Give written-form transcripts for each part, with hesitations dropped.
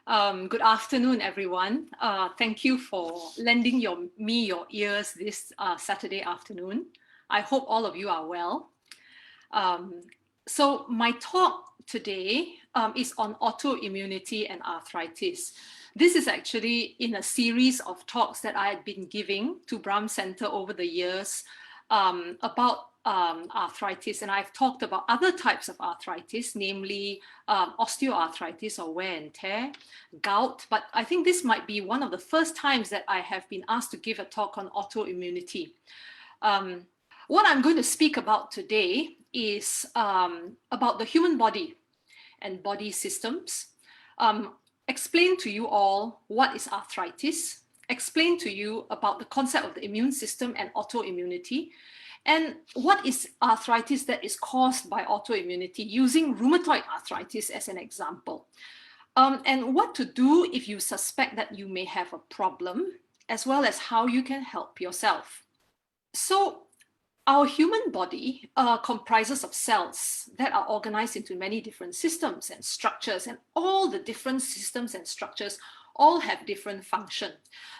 Good afternoon, everyone. Thank you for lending me your ears this Saturday afternoon. I hope all of you are well. So my talk today is on autoimmunity and arthritis. This is actually in a series of talks that I had been giving to Brahm Centre over the years about arthritis, and I've talked about other types of arthritis, namely osteoarthritis or wear and tear, gout, but I think this might be one of the first times that I have been asked to give a talk on autoimmunity. What I'm going to speak about today is about the human body and body systems, explain to you all what is arthritis, explain to you about the concept of the immune system and autoimmunity, and what is arthritis that is caused by autoimmunity, using rheumatoid arthritis as an example. And what to do if you suspect that you may have a problem, as well as how you can help yourself. So our human body comprises of cells that are organized into many different systems and structures, and all the different systems and structures all have different function.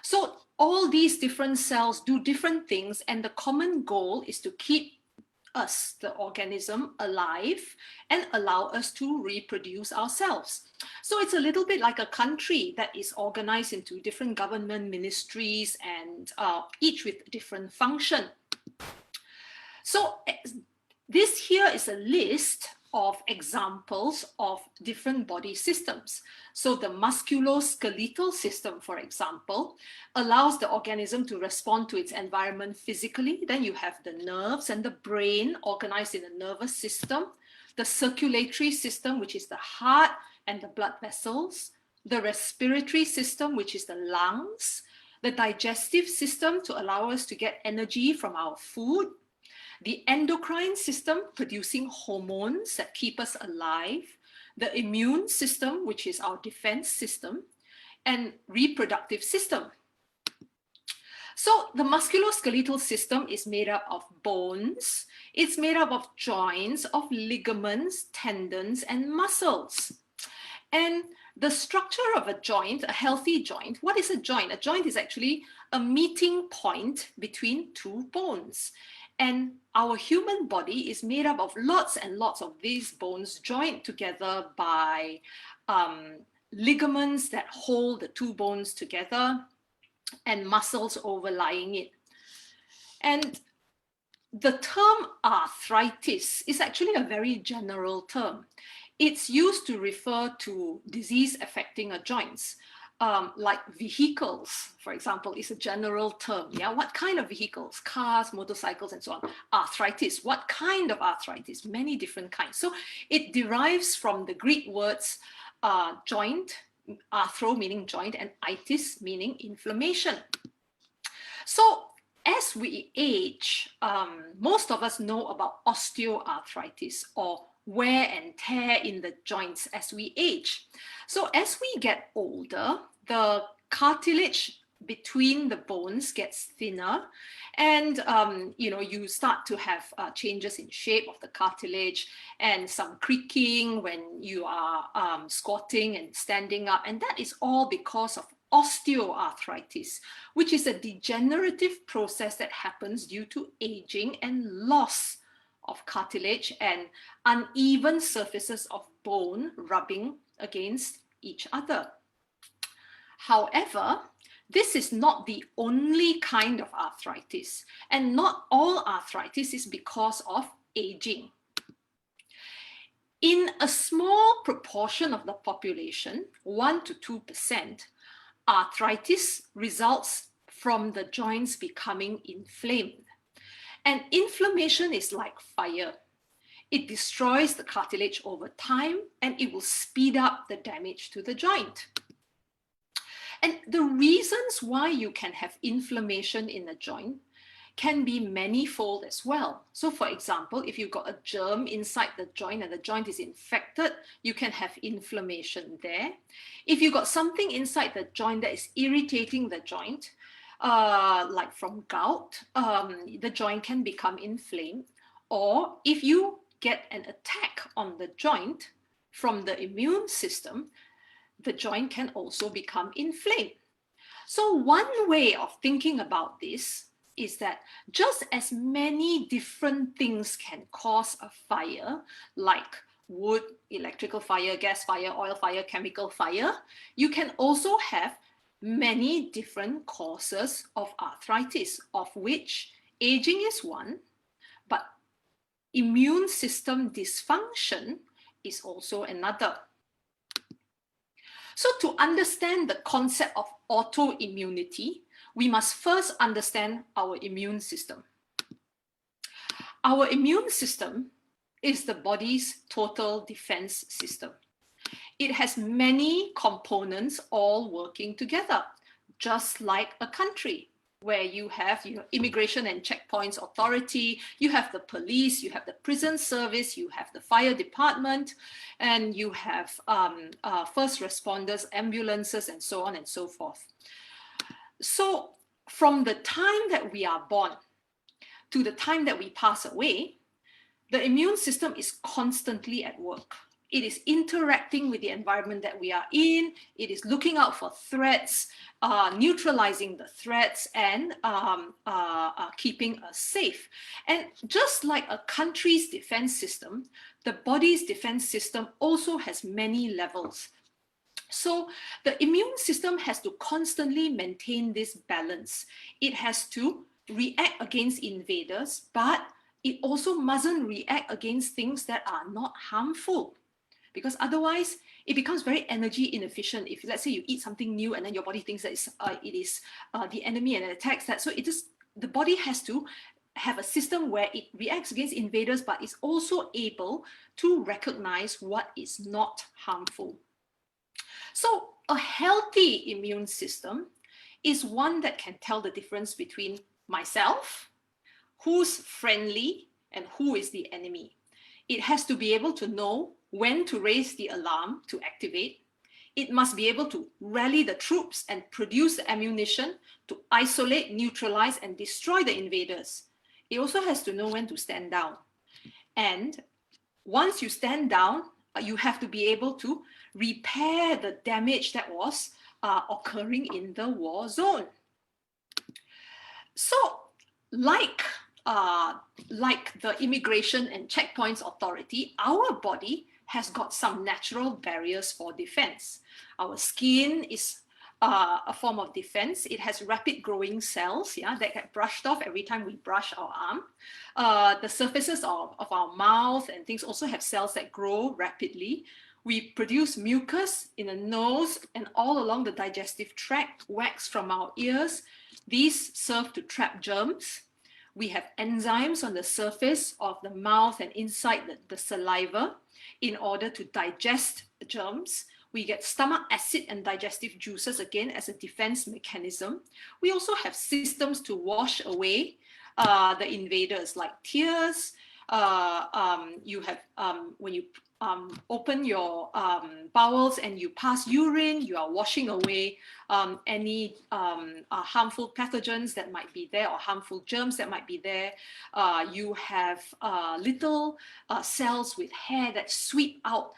So all these different cells do different things, and the common goal is to keep us, the organism, alive and allow us to reproduce ourselves. So it's a little bit like a country that is organized into different government ministries, and each with different function. So this here is a list of examples of different body systems. So the musculoskeletal system, for example, allows the organism to respond to its environment physically. Then you have the nerves and the brain organized in the nervous system, the circulatory system, which is the heart and the blood vessels, the respiratory system, which is the lungs, the digestive system to allow us to get energy from our food, the endocrine system producing hormones that keep us alive, the immune system, which is our defense system, and reproductive system. So the musculoskeletal system is made up of bones, it's made up of joints, of ligaments, tendons, and muscles. And the structure of a joint, a healthy joint, what is a joint? A joint is actually a meeting point between two bones. And our human body is made up of lots and lots of these bones joined together by ligaments that hold the two bones together and muscles overlying it. And the term arthritis is actually a very general term. It's used to refer to disease affecting a joints. Like vehicles, for example, is a general term. Yeah, what kind of vehicles? Cars, motorcycles, and so on. Arthritis, what kind of arthritis? Many different kinds. So it derives from the Greek words joint, arthro meaning joint, and itis meaning inflammation. So as we age, most of us know about osteoarthritis, or wear and tear in the joints as we age. So as we get older, the cartilage between the bones gets thinner, and you start to have changes in shape of the cartilage and some creaking when you are squatting and standing up, and that is all because of osteoarthritis, which is a degenerative process that happens due to aging and loss of cartilage and uneven surfaces of bone rubbing against each other. However, this is not the only kind of arthritis, and not all arthritis is because of aging. In a small proportion of the population, 1 to 2%, arthritis results from the joints becoming inflamed. And inflammation is like fire. It destroys the cartilage over time, and it will speed up the damage to the joint. And the reasons why you can have inflammation in a joint can be manifold as well. So for example, if you've got a germ inside the joint and the joint is infected, you can have inflammation there. If you've got something inside the joint that is irritating the joint, like from gout, the joint can become inflamed. Or if you get an attack on the joint from the immune system, the joint can also become inflamed. So one way of thinking about this is that just as many different things can cause a fire, like wood, electrical fire, gas fire, oil fire, chemical fire, you can also have many different causes of arthritis, of which aging is one, but immune system dysfunction is also another. So to understand the concept of autoimmunity, we must first understand our immune system. Our immune system is the body's total defense system. It has many components all working together, just like a country where you have immigration and checkpoints authority, you have the police, you have the prison service, you have the fire department, and you have first responders, ambulances, and so on and so forth. So from the time that we are born to the time that we pass away, the immune system is constantly at work. It is interacting with the environment that we are in. It is looking out for threats, neutralizing the threats, and keeping us safe. And just like a country's defense system, the body's defense system also has many levels. So the immune system has to constantly maintain this balance. It has to react against invaders, but it also mustn't react against things that are not harmful, because otherwise it becomes very energy inefficient. If let's say you eat something new and then your body thinks that it is the enemy and it attacks that, so the body has to have a system where it reacts against invaders, but is also able to recognize what is not harmful. So a healthy immune system is one that can tell the difference between myself, who's friendly, and who is the enemy. It has to be able to know when to raise the alarm to activate. It must be able to rally the troops and produce the ammunition to isolate, neutralize, and destroy the invaders. It also has to know when to stand down. And once you stand down, you have to be able to repair the damage that was occurring in the war zone. So, like the Immigration and Checkpoints Authority, our body has got some natural barriers for defense. Our skin is a form of defense. It has rapid growing cells that get brushed off every time we brush our arm. The surfaces of our mouth and things also have cells that grow rapidly. We produce mucus in the nose and all along the digestive tract, wax from our ears. These serve to trap germs. We have enzymes on the surface of the mouth and inside the saliva in order to digest germs. We get stomach acid and digestive juices again as a defense mechanism. We also have systems to wash away the invaders, like tears. You have when you open your bowels and you pass urine, you are washing away any harmful pathogens that might be there or harmful germs that might be there. You have little cells with hair that sweep out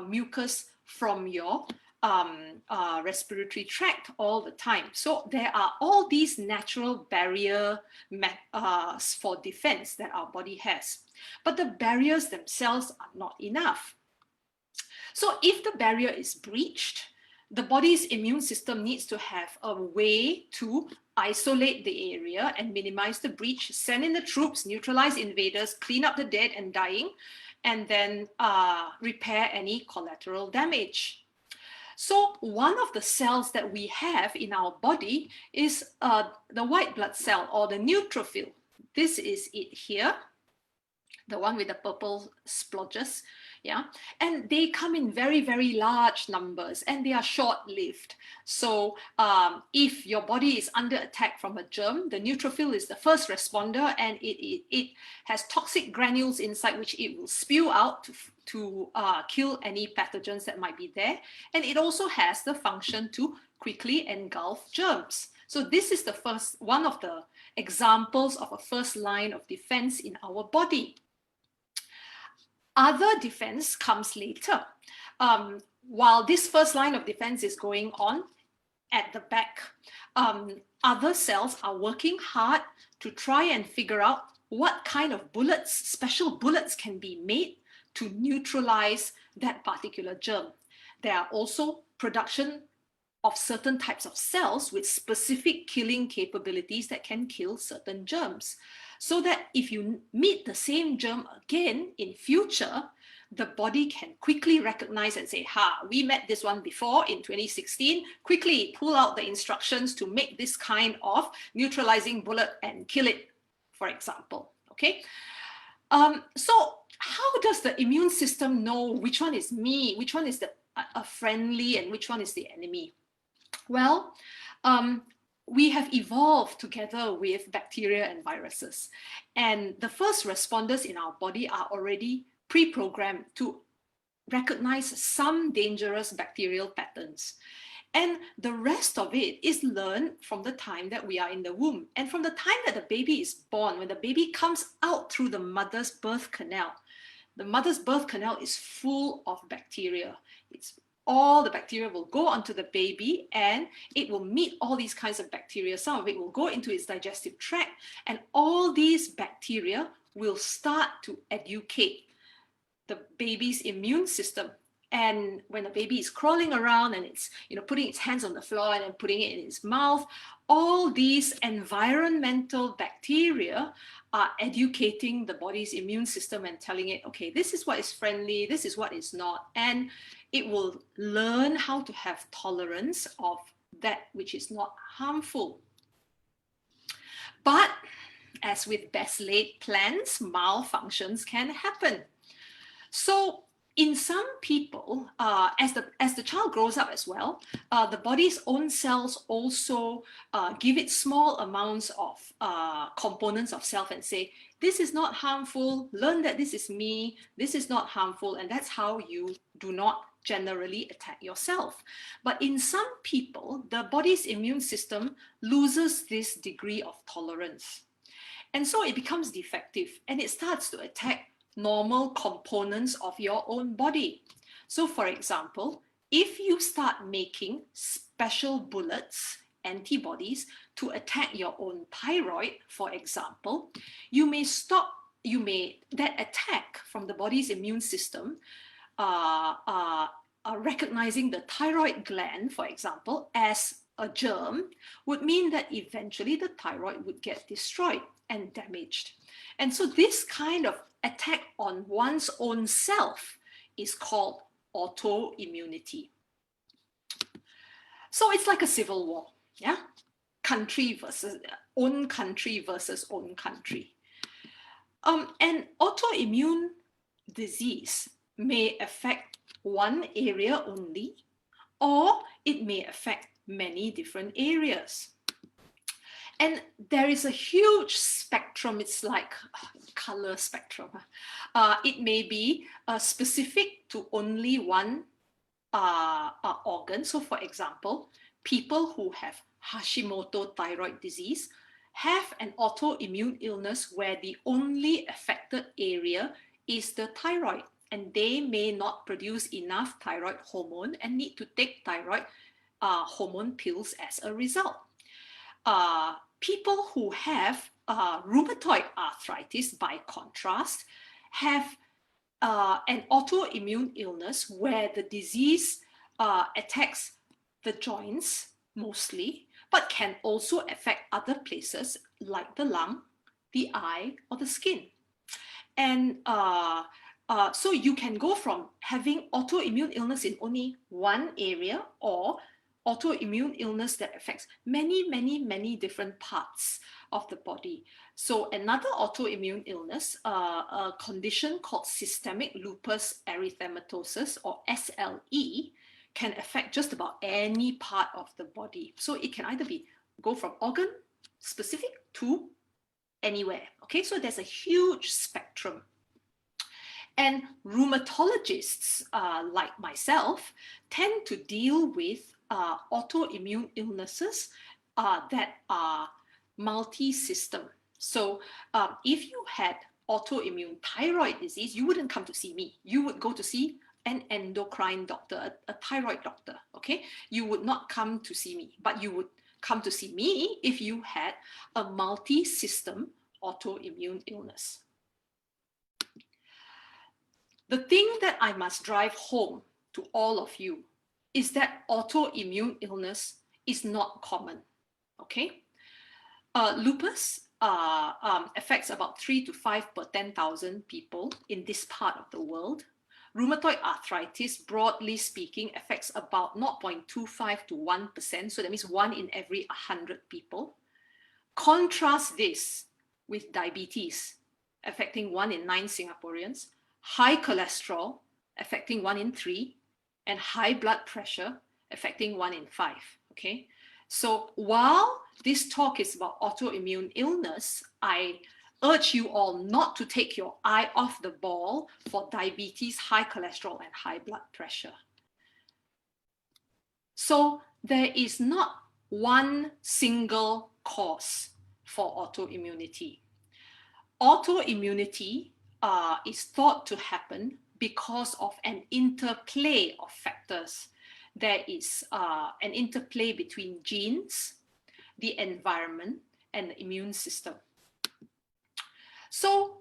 mucus from your respiratory tract all the time. So there are all these natural barriers for defense that our body has. But the barriers themselves are not enough. So if the barrier is breached, the body's immune system needs to have a way to isolate the area and minimize the breach, send in the troops, neutralize invaders, clean up the dead and dying, and then repair any collateral damage. So one of the cells that we have in our body is the white blood cell, or the neutrophil. This is it here, the one with the purple splotches, and they come in very, very large numbers, and they are short-lived. So if your body is under attack from a germ, the neutrophil is the first responder, and it has toxic granules inside which it will spew out to kill any pathogens that might be there. And it also has the function to quickly engulf germs. So this is the one of the examples of a first line of defense in our body. Other defense comes later. while this first line of defense is going on at the back, other cells are working hard to try and figure out what kind of bullets, special bullets, can be made to neutralize that particular germ. There are also production of certain types of cells with specific killing capabilities that can kill certain germs. So that if you meet the same germ again in future, the body can quickly recognize and say, ha, we met this one before in 2016, quickly pull out the instructions to make this kind of neutralizing bullet and kill it, for example, okay? So how does the immune system know which one is me, which one is a friendly, and which one is the enemy? Well, we have evolved together with bacteria and viruses. And the first responders in our body are already pre-programmed to recognize some dangerous bacterial patterns. And the rest of it is learned from the time that we are in the womb. And from the time that the baby is born, when the baby comes out through the mother's birth canal, the mother's birth canal is full of bacteria. All the bacteria will go onto the baby and it will meet all these kinds of bacteria. Some of it will go into its digestive tract, and all these bacteria will start to educate the baby's immune system. And when the baby is crawling around and it's, putting its hands on the floor and then putting it in its mouth, all these environmental bacteria are educating the body's immune system and telling it, okay, this is what is friendly, this is what is not. And it will learn how to have tolerance of that which is not harmful. But as with best laid plans, malfunctions can happen. So in some people, as the child grows up as well, the body's own cells also give it small amounts of components of self and say, this is not harmful, learn that this is me, this is not harmful, and that's how you do not generally attack yourself. But in some people, the body's immune system loses this degree of tolerance. And so it becomes defective and it starts to attack normal components of your own body. So for example, if you start making special bullets, antibodies, to attack your own thyroid, for example, that attack from the body's immune system, recognizing the thyroid gland, for example, as a germ, would mean that eventually the thyroid would get destroyed and damaged. And so this kind of attack on one's own self is called autoimmunity. So it's like a civil war, yeah? Own country versus own country. An autoimmune disease may affect one area only, or it may affect many different areas. And there is a huge spectrum. It's like color spectrum. It may be specific to only one organ. So for example, people who have Hashimoto thyroid disease have an autoimmune illness where the only affected area is the thyroid, and they may not produce enough thyroid hormone and need to take thyroid hormone pills as a result. People who have rheumatoid arthritis, by contrast, have an autoimmune illness where the disease attacks the joints mostly, but can also affect other places like the lung, the eye, or the skin. And so you can go from having autoimmune illness in only one area, or autoimmune illness that affects many, many, many different parts of the body. So another autoimmune illness, a condition called systemic lupus erythematosus, or SLE, can affect just about any part of the body. So it can either go from organ specific to anywhere. Okay, so there's a huge spectrum. And rheumatologists like myself tend to deal with autoimmune illnesses that are multi-system. So if you had autoimmune thyroid disease, you wouldn't come to see me. You would go to see an endocrine doctor, a thyroid doctor, okay? You would not come to see me, but you would come to see me if you had a multi-system autoimmune illness. The thing that I must drive home to all of you is that autoimmune illness is not common, okay? Lupus affects about 3 to 5 per 10,000 people in this part of the world. Rheumatoid arthritis, broadly speaking, affects about 0.25 to 1%, so that means 1 in every 100 people. Contrast this with diabetes, affecting 1 in 9 Singaporeans, high cholesterol, affecting 1 in 3, and high blood pressure, affecting 1 in 5, okay? So while this talk is about autoimmune illness, I urge you all not to take your eye off the ball for diabetes, high cholesterol, and high blood pressure. So there is not one single cause for autoimmunity. Autoimmunity is thought to happen because of an interplay of factors. There is an interplay between genes, the environment, and the immune system. So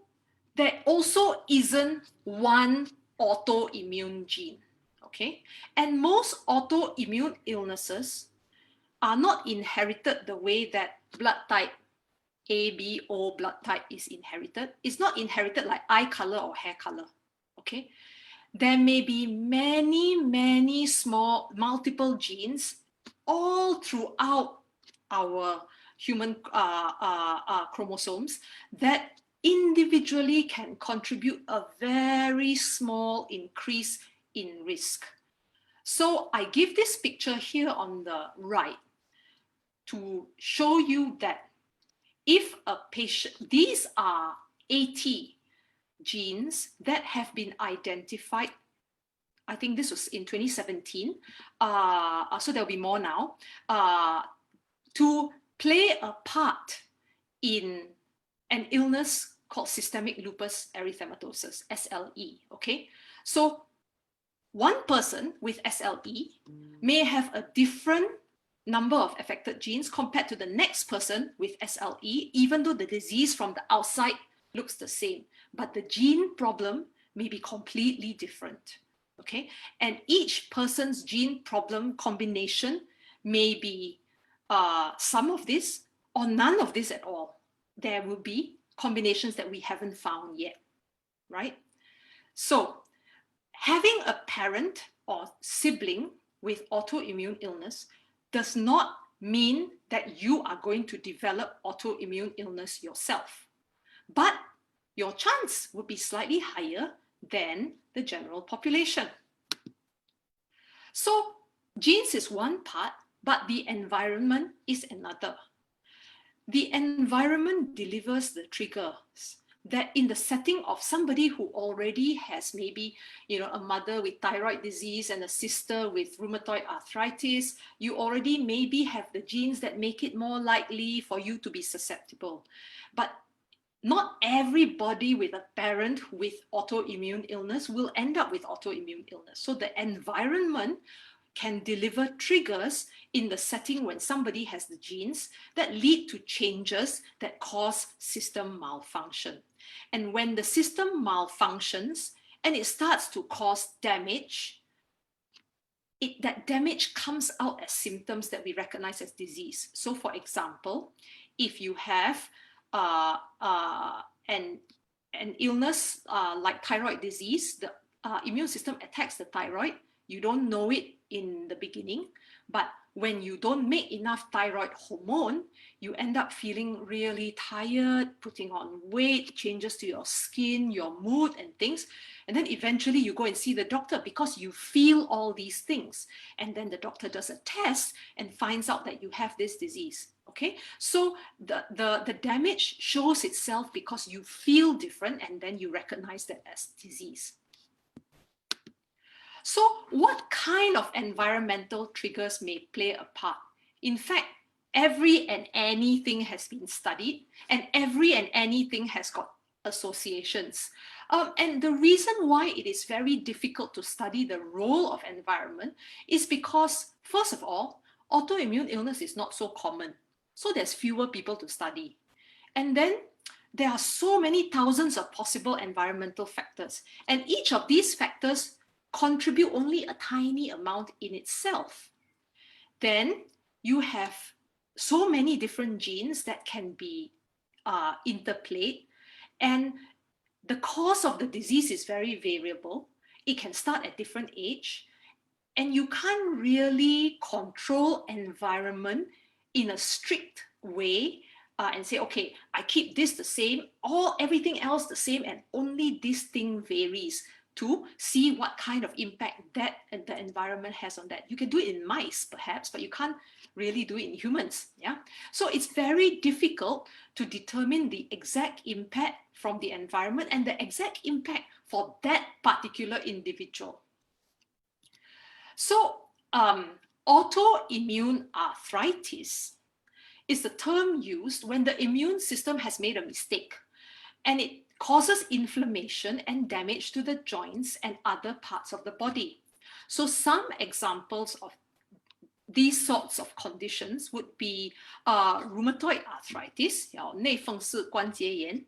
there also isn't one autoimmune gene, okay? And most autoimmune illnesses are not inherited the way that blood type A, B, O blood type is inherited. It's not inherited like eye color or hair color, okay? There may be many small multiple genes all throughout our human chromosomes that individually can contribute a very small increase in risk. So I give this picture here on the right to show you that if a patient, these are 80 genes that have been identified. I think this was in 2017, so there'll be more now, to play a part in an illness called systemic lupus erythematosus, SLE, okay? So one person with SLE may have a different number of affected genes compared to the next person with SLE, even though the disease from the outside looks the same, but the gene problem may be completely different, okay? And each person's gene problem combination may be some of this or none of this at all. There will be combinations that we haven't found yet, right? So having a parent or sibling with autoimmune illness does not mean that you are going to develop autoimmune illness yourself. But your chance would be slightly higher than the general population. So genes is one part, but the environment is another. The environment delivers the triggers that in the setting of somebody who already has maybe, a mother with thyroid disease and a sister with rheumatoid arthritis, you already maybe have the genes that make it more likely for you to be susceptible. But not everybody with a parent with autoimmune illness will end up with autoimmune illness. So the environment can deliver triggers in the setting when somebody has the genes that lead to changes that cause system malfunction. And when the system malfunctions and it starts to cause damage, that damage comes out as symptoms that we recognize as disease. So for example, if you have an illness like thyroid disease, the immune system attacks the thyroid. You don't know it in the beginning, but when you don't make enough thyroid hormone, you end up feeling really tired, putting on weight, changes to your skin, your mood and things. And then eventually you go and see the doctor because you feel all these things. And then the doctor does a test and finds out that you have this disease. Okay, so the damage shows itself because you feel different and then you recognize that as disease. So what kind of environmental triggers may play a part? In fact, every and anything has been studied and every and anything has got associations. And the reason why it is very difficult to study the role of environment is because, first of all, autoimmune illness is not so common. So there's fewer people to study. And then there are so many thousands of possible environmental factors. And each of these factors contribute only a tiny amount in itself. Then you have so many different genes that can be interplayed. And the cause of the disease is very variable. It can start at different age. And you can't really control environment in a strict way and say, okay, I keep this the same, everything else the same, and only this thing varies, to see what kind of impact that the environment has on that. You can do it in mice, perhaps, but you can't really do it in humans. Yeah. So it's very difficult to determine the exact impact from the environment and the exact impact for that particular individual. So autoimmune arthritis is the term used when the immune system has made a mistake and it causes inflammation and damage to the joints and other parts of the body. So some examples of these sorts of conditions would be rheumatoid arthritis, 内风湿关节炎,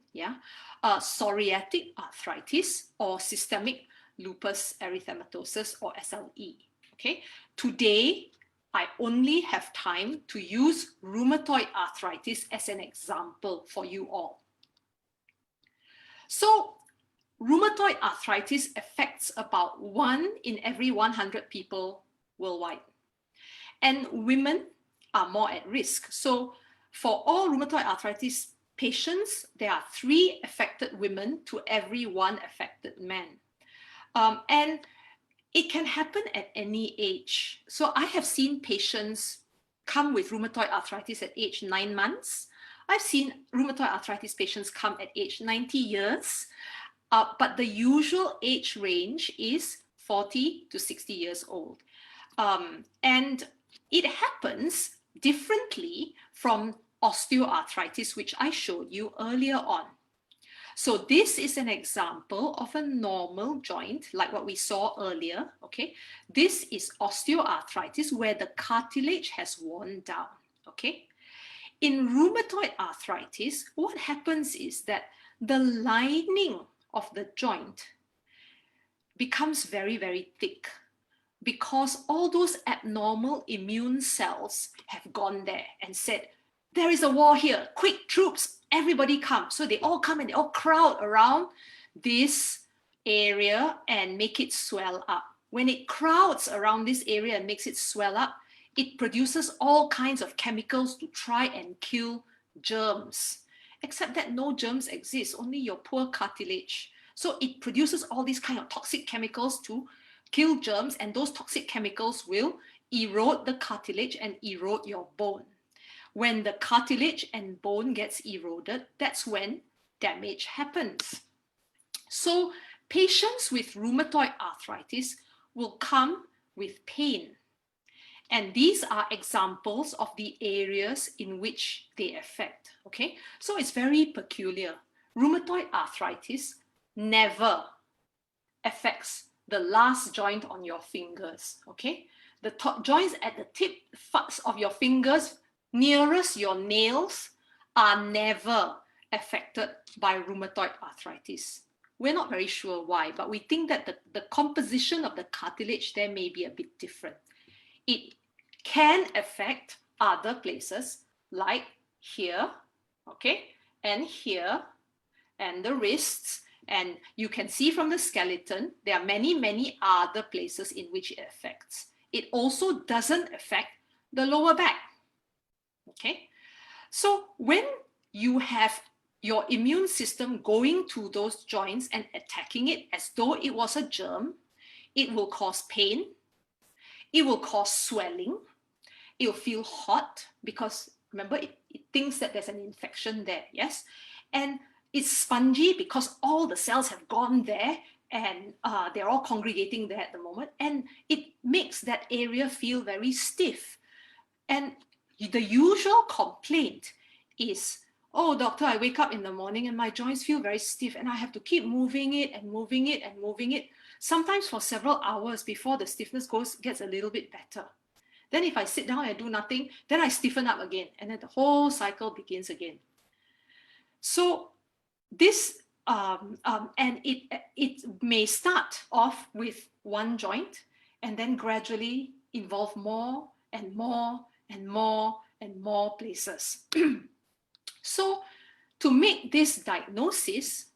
psoriatic arthritis, or systemic lupus erythematosus, or SLE. Okay, today I only have time to use rheumatoid arthritis as an example for you all. So rheumatoid arthritis affects about 1 in every 100 people worldwide. And women are more at risk. So for all rheumatoid arthritis patients, there are 3 affected women to every 1 affected man. And it can happen at any age. So I have seen patients come with rheumatoid arthritis at age 9 months. I've seen rheumatoid arthritis patients come at age 90 years. But the usual age range is 40 to 60 years old. And it happens differently from osteoarthritis, which I showed you earlier on. So this is an example of a normal joint, like what we saw earlier, okay? This is osteoarthritis, where the cartilage has worn down, okay? In rheumatoid arthritis, what happens is that the lining of the joint becomes very, very thick because all those abnormal immune cells have gone there and said, there is a war here, quick, troops, everybody come. So they all come and they all crowd around this area and make it swell up. When it crowds around this area and makes it swell up, it produces all kinds of chemicals to try and kill germs, except that no germs exist, only your poor cartilage. So it produces all these kind of toxic chemicals to kill germs, and those toxic chemicals will erode the cartilage and erode your bone. When the cartilage and bone gets eroded, that's when damage happens. So patients with rheumatoid arthritis will come with pain. And these are examples of the areas in which they affect, okay? So it's very peculiar. Rheumatoid arthritis never affects the last joint on your fingers, okay? The top joints at the tips of your fingers nearest your nails are never affected by rheumatoid arthritis. We're not very sure why, but we think that the composition of the cartilage there may be a bit different. It can affect other places like here, okay, and here, and the wrists. And you can see from the skeleton, there are many, many other places in which it affects. It also doesn't affect the lower back. Okay, so when you have your immune system going to those joints and attacking it as though it was a germ, it will cause pain, it will cause swelling, it will feel hot because remember, it thinks that there's an infection there, yes? And it's spongy because all the cells have gone there and they're all congregating there at the moment, and it makes that area feel very stiff. And the usual complaint is Oh, doctor, I wake up in the morning and my joints feel very stiff and I have to keep moving it and moving it and moving it, sometimes for several hours before the stiffness gets a little bit better. Then if I sit down and do nothing, then I stiffen up again, and then the whole cycle begins again. So this, and it may start off with one joint and then gradually involve more and more and more and more places. So to make this diagnosis,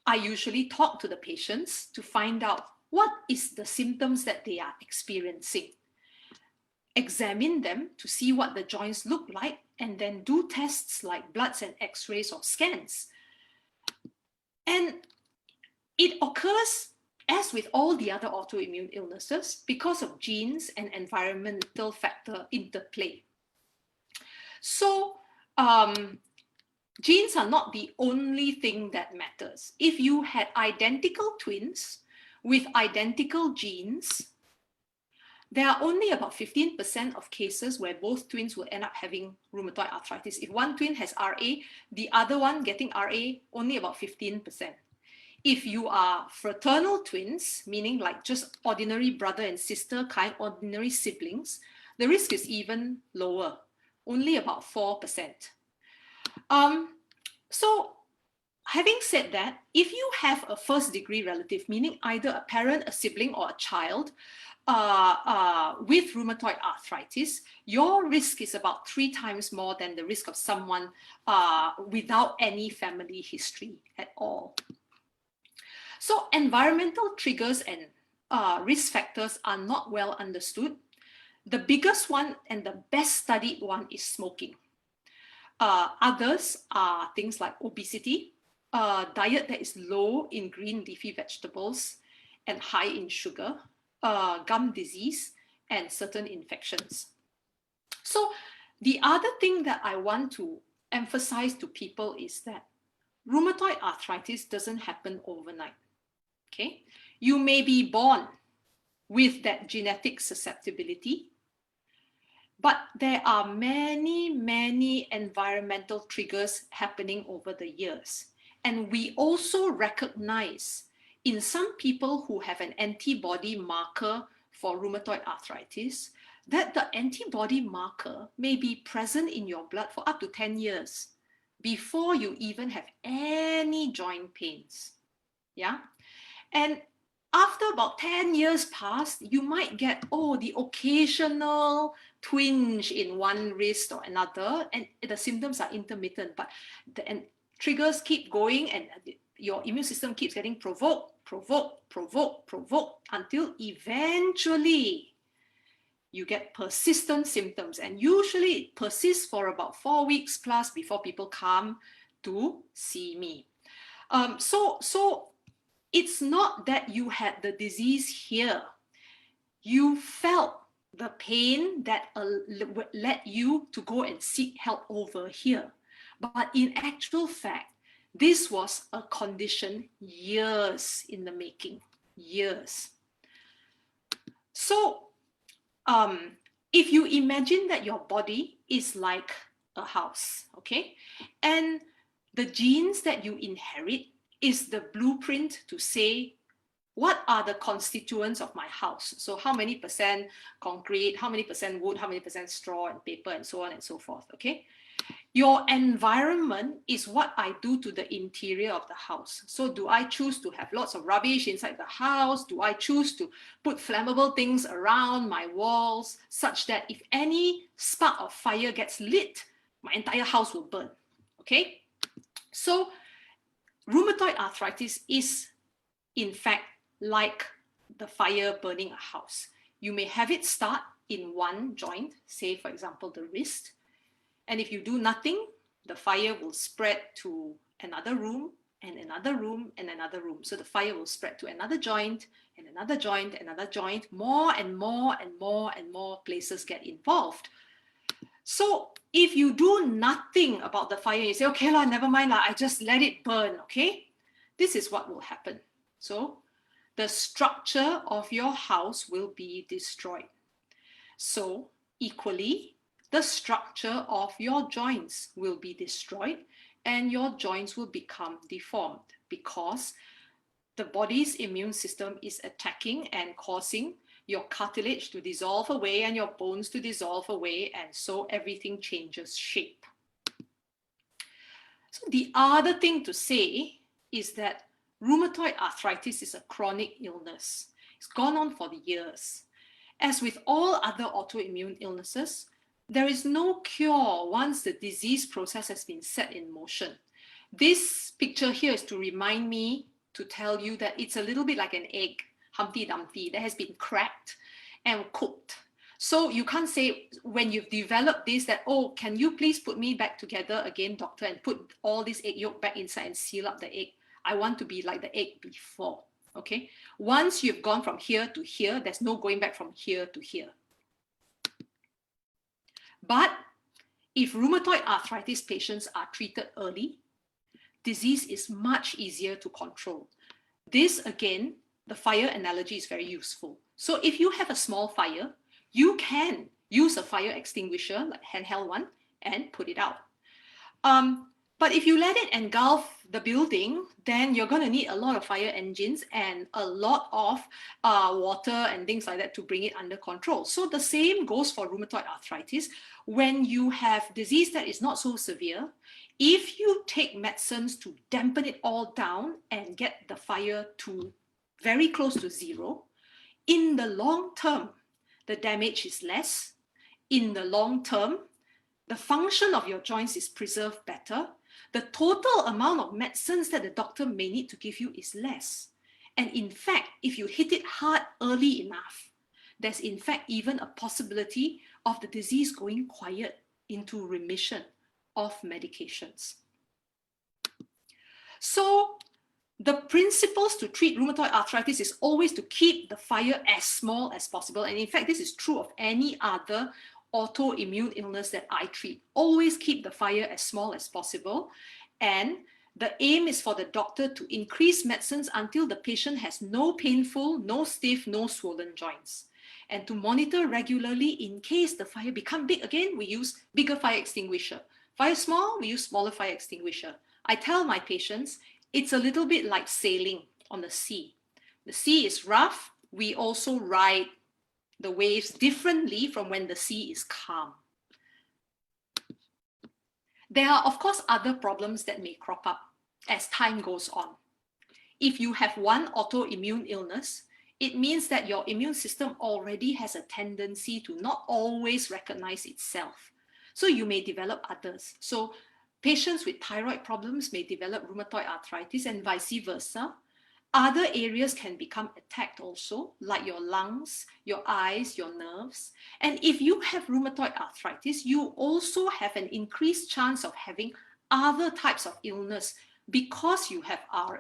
I usually talk to the patients to find out what is the symptoms that they are experiencing. Examine them to see what the joints look like, and then do tests like bloods and x-rays or scans. And it occurs, as with all the other autoimmune illnesses, because of genes and environmental factor interplay. So genes are not the only thing that matters. If you had identical twins with identical genes, there are only about 15% of cases where both twins will end up having rheumatoid arthritis. If one twin has RA, the other one getting RA, only about 15%. If you are fraternal twins, meaning like just ordinary brother and sister, kind ordinary siblings, the risk is even lower, only about 4%. So having said that, if you have a first degree relative, meaning either a parent, a sibling, or a child with rheumatoid arthritis, your risk is about 3 times more than the risk of someone without any family history at all. So environmental triggers and risk factors are not well understood. The biggest one and the best studied one is smoking. Others are things like obesity, diet that is low in green leafy vegetables and high in sugar, gum disease, and certain infections. So the other thing that I want to emphasize to people is that rheumatoid arthritis doesn't happen overnight. Okay, you may be born with that genetic susceptibility, but there are many, many environmental triggers happening over the years. And we also recognize in some people who have an antibody marker for rheumatoid arthritis, that the antibody marker may be present in your blood for up to 10 years before you even have any joint pains. Yeah. And after about 10 years pass, you might get, the occasional twinge in one wrist or another, and the symptoms are intermittent, but the triggers keep going and your immune system keeps getting provoked until eventually you get persistent symptoms. And usually it persists for about 4 weeks plus before people come to see me. So it's not that you had the disease here. You felt the pain that led you to go and seek help over here. But in actual fact, this was a condition years in the making, years. So if you imagine that your body is like a house, okay? And the genes that you inherit is the blueprint to say, what are the constituents of my house? So how many percent concrete, how many percent wood, how many percent straw and paper, and so on and so forth, okay? Your environment is what I do to the interior of the house. So do I choose to have lots of rubbish inside the house? Do I choose to put flammable things around my walls such that if any spark of fire gets lit, my entire house will burn, okay? So rheumatoid arthritis is, in fact, like the fire burning a house. You may have it start in one joint, say, for example, the wrist. And if you do nothing, the fire will spread to another room and another room and another room. So the fire will spread to another joint and another joint, another joint. More and more and more and more places get involved. So if you do nothing about the fire, you say, okay, never mind, I just let it burn, okay? This is what will happen. So the structure of your house will be destroyed. So equally, the structure of your joints will be destroyed and your joints will become deformed because the body's immune system is attacking and causing your cartilage to dissolve away and your bones to dissolve away, and so everything changes shape. So the other thing to say is that rheumatoid arthritis is a chronic illness. It's gone on for years. As with all other autoimmune illnesses, there is no cure once the disease process has been set in motion. This picture here is to remind me to tell you that it's a little bit like an egg, Humpty Dumpty, that has been cracked and cooked. So you can't say when you've developed this that, oh, can you please put me back together again, doctor, and put all this egg yolk back inside and seal up the egg. I want to be like the egg before, okay? Once you've gone from here to here, there's no going back from here to here. But if rheumatoid arthritis patients are treated early, disease is much easier to control. This, again, the fire analogy is very useful. So if you have a small fire, you can use a fire extinguisher, like handheld one, and put it out. But if you let it engulf the building, then you're going to need a lot of fire engines and a lot of water and things like that to bring it under control. So the same goes for rheumatoid arthritis. When you have disease that is not so severe, if you take medicines to dampen it all down and get the fire to very close to zero, in the long term, the damage is less. In the long term, the function of your joints is preserved better. The total amount of medicines that the doctor may need to give you is less. And in fact, if you hit it hard early enough, there's in fact even a possibility of the disease going quiet into remission of medications. So the principles to treat rheumatoid arthritis is always to keep the fire as small as possible. And in fact, this is true of any other autoimmune illness that I treat. Always keep the fire as small as possible. And the aim is for the doctor to increase medicines until the patient has no painful, no stiff, no swollen joints. And to monitor regularly in case the fire become big again, we use bigger fire extinguisher. Fire small, we use smaller fire extinguisher. I tell my patients, it's a little bit like sailing on the sea. The sea is rough. We also ride the waves differently from when the sea is calm. There are, of course, other problems that may crop up as time goes on. If you have one autoimmune illness, it means that your immune system already has a tendency to not always recognize itself. So you may develop others. So patients with thyroid problems may develop rheumatoid arthritis and vice versa. Other areas can become attacked also, like your lungs, your eyes, your nerves. And if you have rheumatoid arthritis, you also have an increased chance of having other types of illness because you have RA.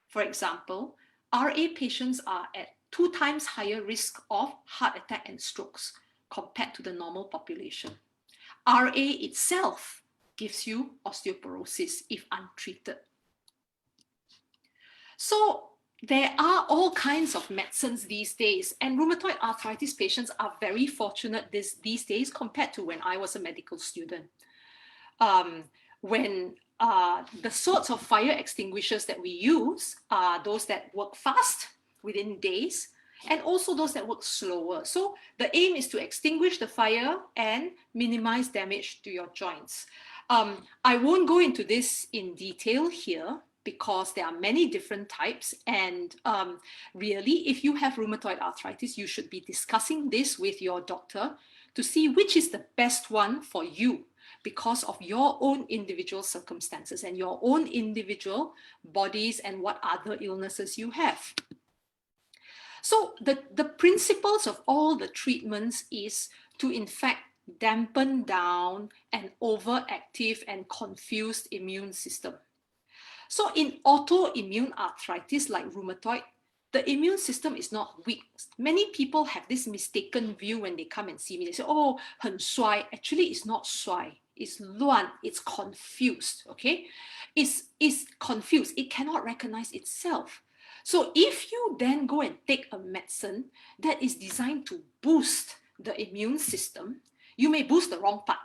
For example, RA patients are at 2 times higher risk of heart attack and strokes compared to the normal population. RA itself gives you osteoporosis if untreated. So there are all kinds of medicines these days, and rheumatoid arthritis patients are very fortunate these days compared to when I was a medical student. When the sorts of fire extinguishers that we use are those that work fast within days, and also those that work slower. So the aim is to extinguish the fire and minimize damage to your joints. I won't go into this in detail here because there are many different types, and really, if you have rheumatoid arthritis, you should be discussing this with your doctor to see which is the best one for you because of your own individual circumstances and your own individual bodies and what other illnesses you have. So the principles of all the treatments is to in fact dampen down an overactive and confused immune system. So in autoimmune arthritis like rheumatoid, the immune system is not weak. Many people have this mistaken view when they come and see me. They say, oh, 很衰. Actually, it's not 衰. It's 乱. It's confused, okay? It's confused. It cannot recognize itself. So if you then go and take a medicine that is designed to boost the immune system, You may boost the wrong part,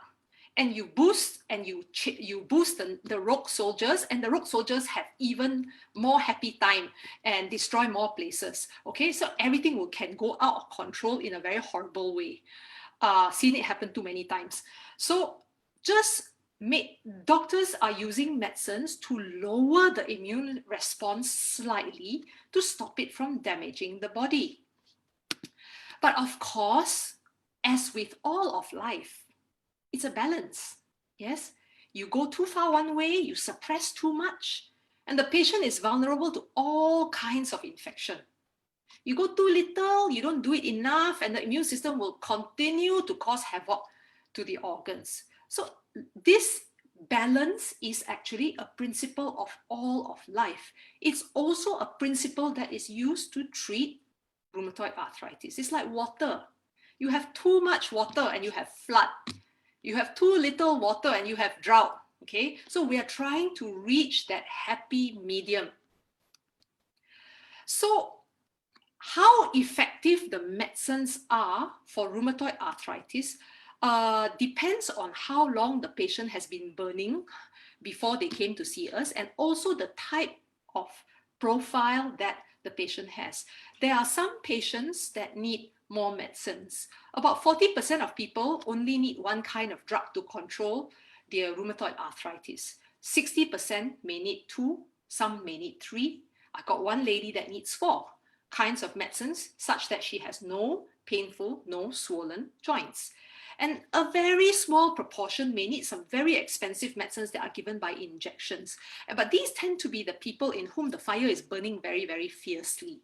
and you boost the rogue soldiers, and the rogue soldiers have even more happy time and destroy more places. Okay, so everything can go out of control in a very horrible way. Seen it happen too many times. So doctors are using medicines to lower the immune response slightly to stop it from damaging the body. But of course, as with all of life, it's a balance. Yes, you go too far one way, you suppress too much, and the patient is vulnerable to all kinds of infection. You go too little, you don't do it enough, and the immune system will continue to cause havoc to the organs. So this balance is actually a principle of all of life. It's also a principle that is used to treat rheumatoid arthritis. It's like water. You have too much water and you have flood. You have too little water and you have drought. Okay, so we are trying to reach that happy medium. So how effective the medicines are for rheumatoid arthritis depends on how long the patient has been burning before they came to see us, and also the type of profile that the patient has. There are some patients that need more medicines. About 40% of people only need one kind of drug to control their rheumatoid arthritis. 60% may need 2, some may need 3. I got one lady that needs 4 kinds of medicines such that she has no painful, no swollen joints. And a very small proportion may need some very expensive medicines that are given by injections. But these tend to be the people in whom the fire is burning very, very fiercely.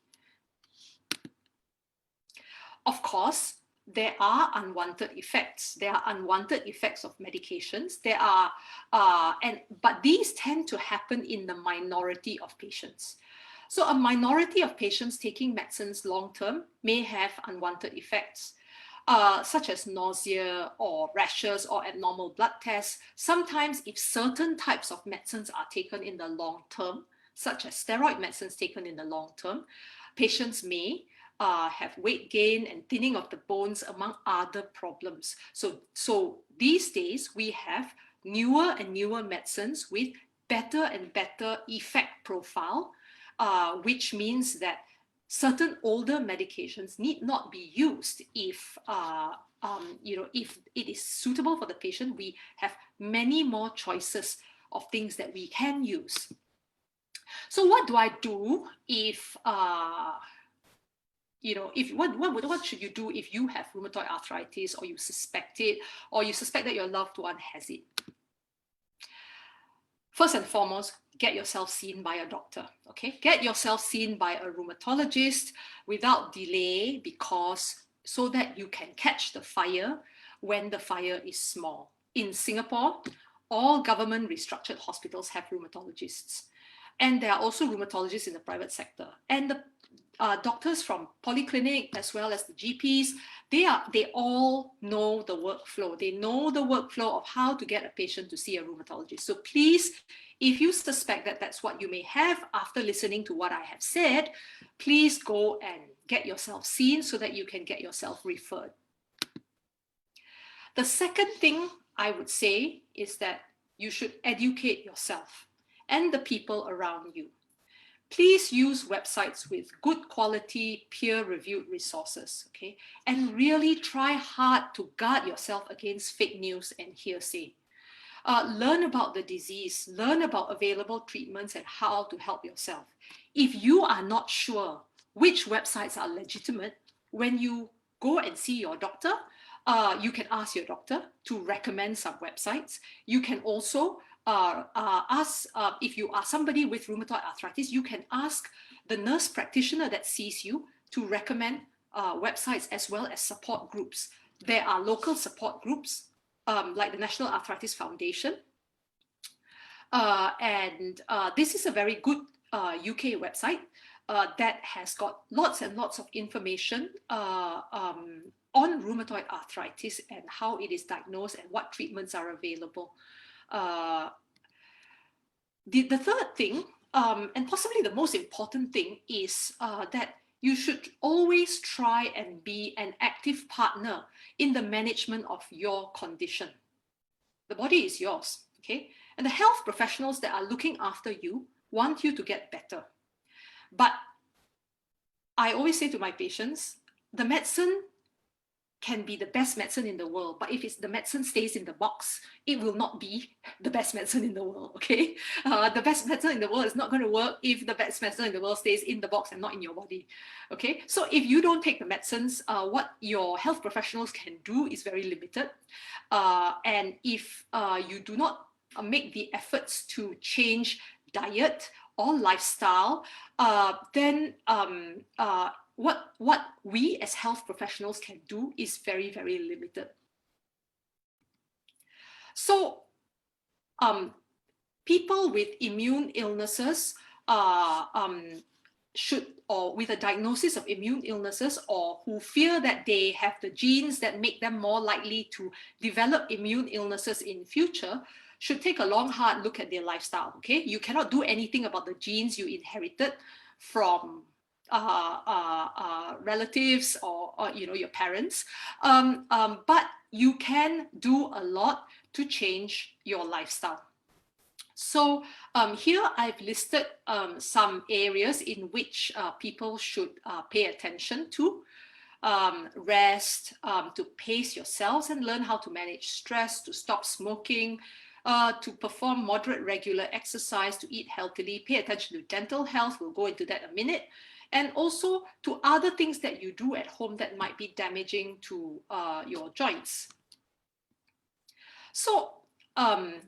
Of course, there are unwanted effects. There are unwanted effects of medications. But these tend to happen in the minority of patients. So a minority of patients taking medicines long-term may have unwanted effects, such as nausea or rashes or abnormal blood tests. Sometimes if certain types of medicines are taken in the long term, such as steroid medicines taken in the long term, patients may have weight gain and thinning of the bones, among other problems. So these days we have newer and newer medicines with better and better effect profile, which means that certain older medications need not be used if if it is suitable for the patient. We have many more choices of things that we can use. So what do I do if what should you do if you have rheumatoid arthritis, or you suspect it, or you suspect that your loved one has it? First and foremost, get yourself seen by a doctor, okay? Get yourself seen by a rheumatologist without delay, so that you can catch the fire when the fire is small. In Singapore, all government restructured hospitals have rheumatologists. And there are also rheumatologists in the private sector. And the doctors from polyclinic as well as the GPs, they all know the workflow. They know the workflow of how to get a patient to see a rheumatologist. So please, if you suspect that that's what you may have after listening to what I have said, please go and get yourself seen so that you can get yourself referred. The second thing I would say is that you should educate yourself and the people around you. Please use websites with good quality, peer-reviewed resources, okay? And really try hard to guard yourself against fake news and hearsay. Learn about the disease, learn about available treatments and how to help yourself. If you are not sure which websites are legitimate, when you go and see your doctor, you can ask your doctor to recommend some websites. You can also if you are somebody with rheumatoid arthritis, you can ask the nurse practitioner that sees you to recommend websites as well as support groups. There are local support groups like the National Arthritis Foundation. This is a very good UK website that has got lots and lots of information on rheumatoid arthritis and how it is diagnosed and what treatments are available. The third thing, and possibly the most important thing, is that you should always try and be an active partner in the management of your condition. The body is yours, okay? And the health professionals that are looking after you want you to get better. But I always say to my patients, the medicine can be the best medicine in the world, but if the medicine stays in the box, it will not be the best medicine in the world, okay? The best medicine in the world is not going to work if the best medicine in the world stays in the box and not in your body, okay? So if you don't take the medicines, what your health professionals can do is very limited. And if you do not make the efforts to change diet or lifestyle, then what we as health professionals can do is very, very limited. So people with immune illnesses or with a diagnosis of immune illnesses, or who fear that they have the genes that make them more likely to develop immune illnesses in future, should take a long, hard look at their lifestyle, okay? You cannot do anything about the genes you inherited from relatives or your parents, but you can do a lot to change your lifestyle. So here I've listed some areas in which people should pay attention to. Rest, to pace yourselves and learn how to manage stress, to stop smoking, to perform moderate regular exercise, to eat healthily, pay attention to dental health, we'll go into that in a minute, and also to other things that you do at home that might be damaging to your joints. So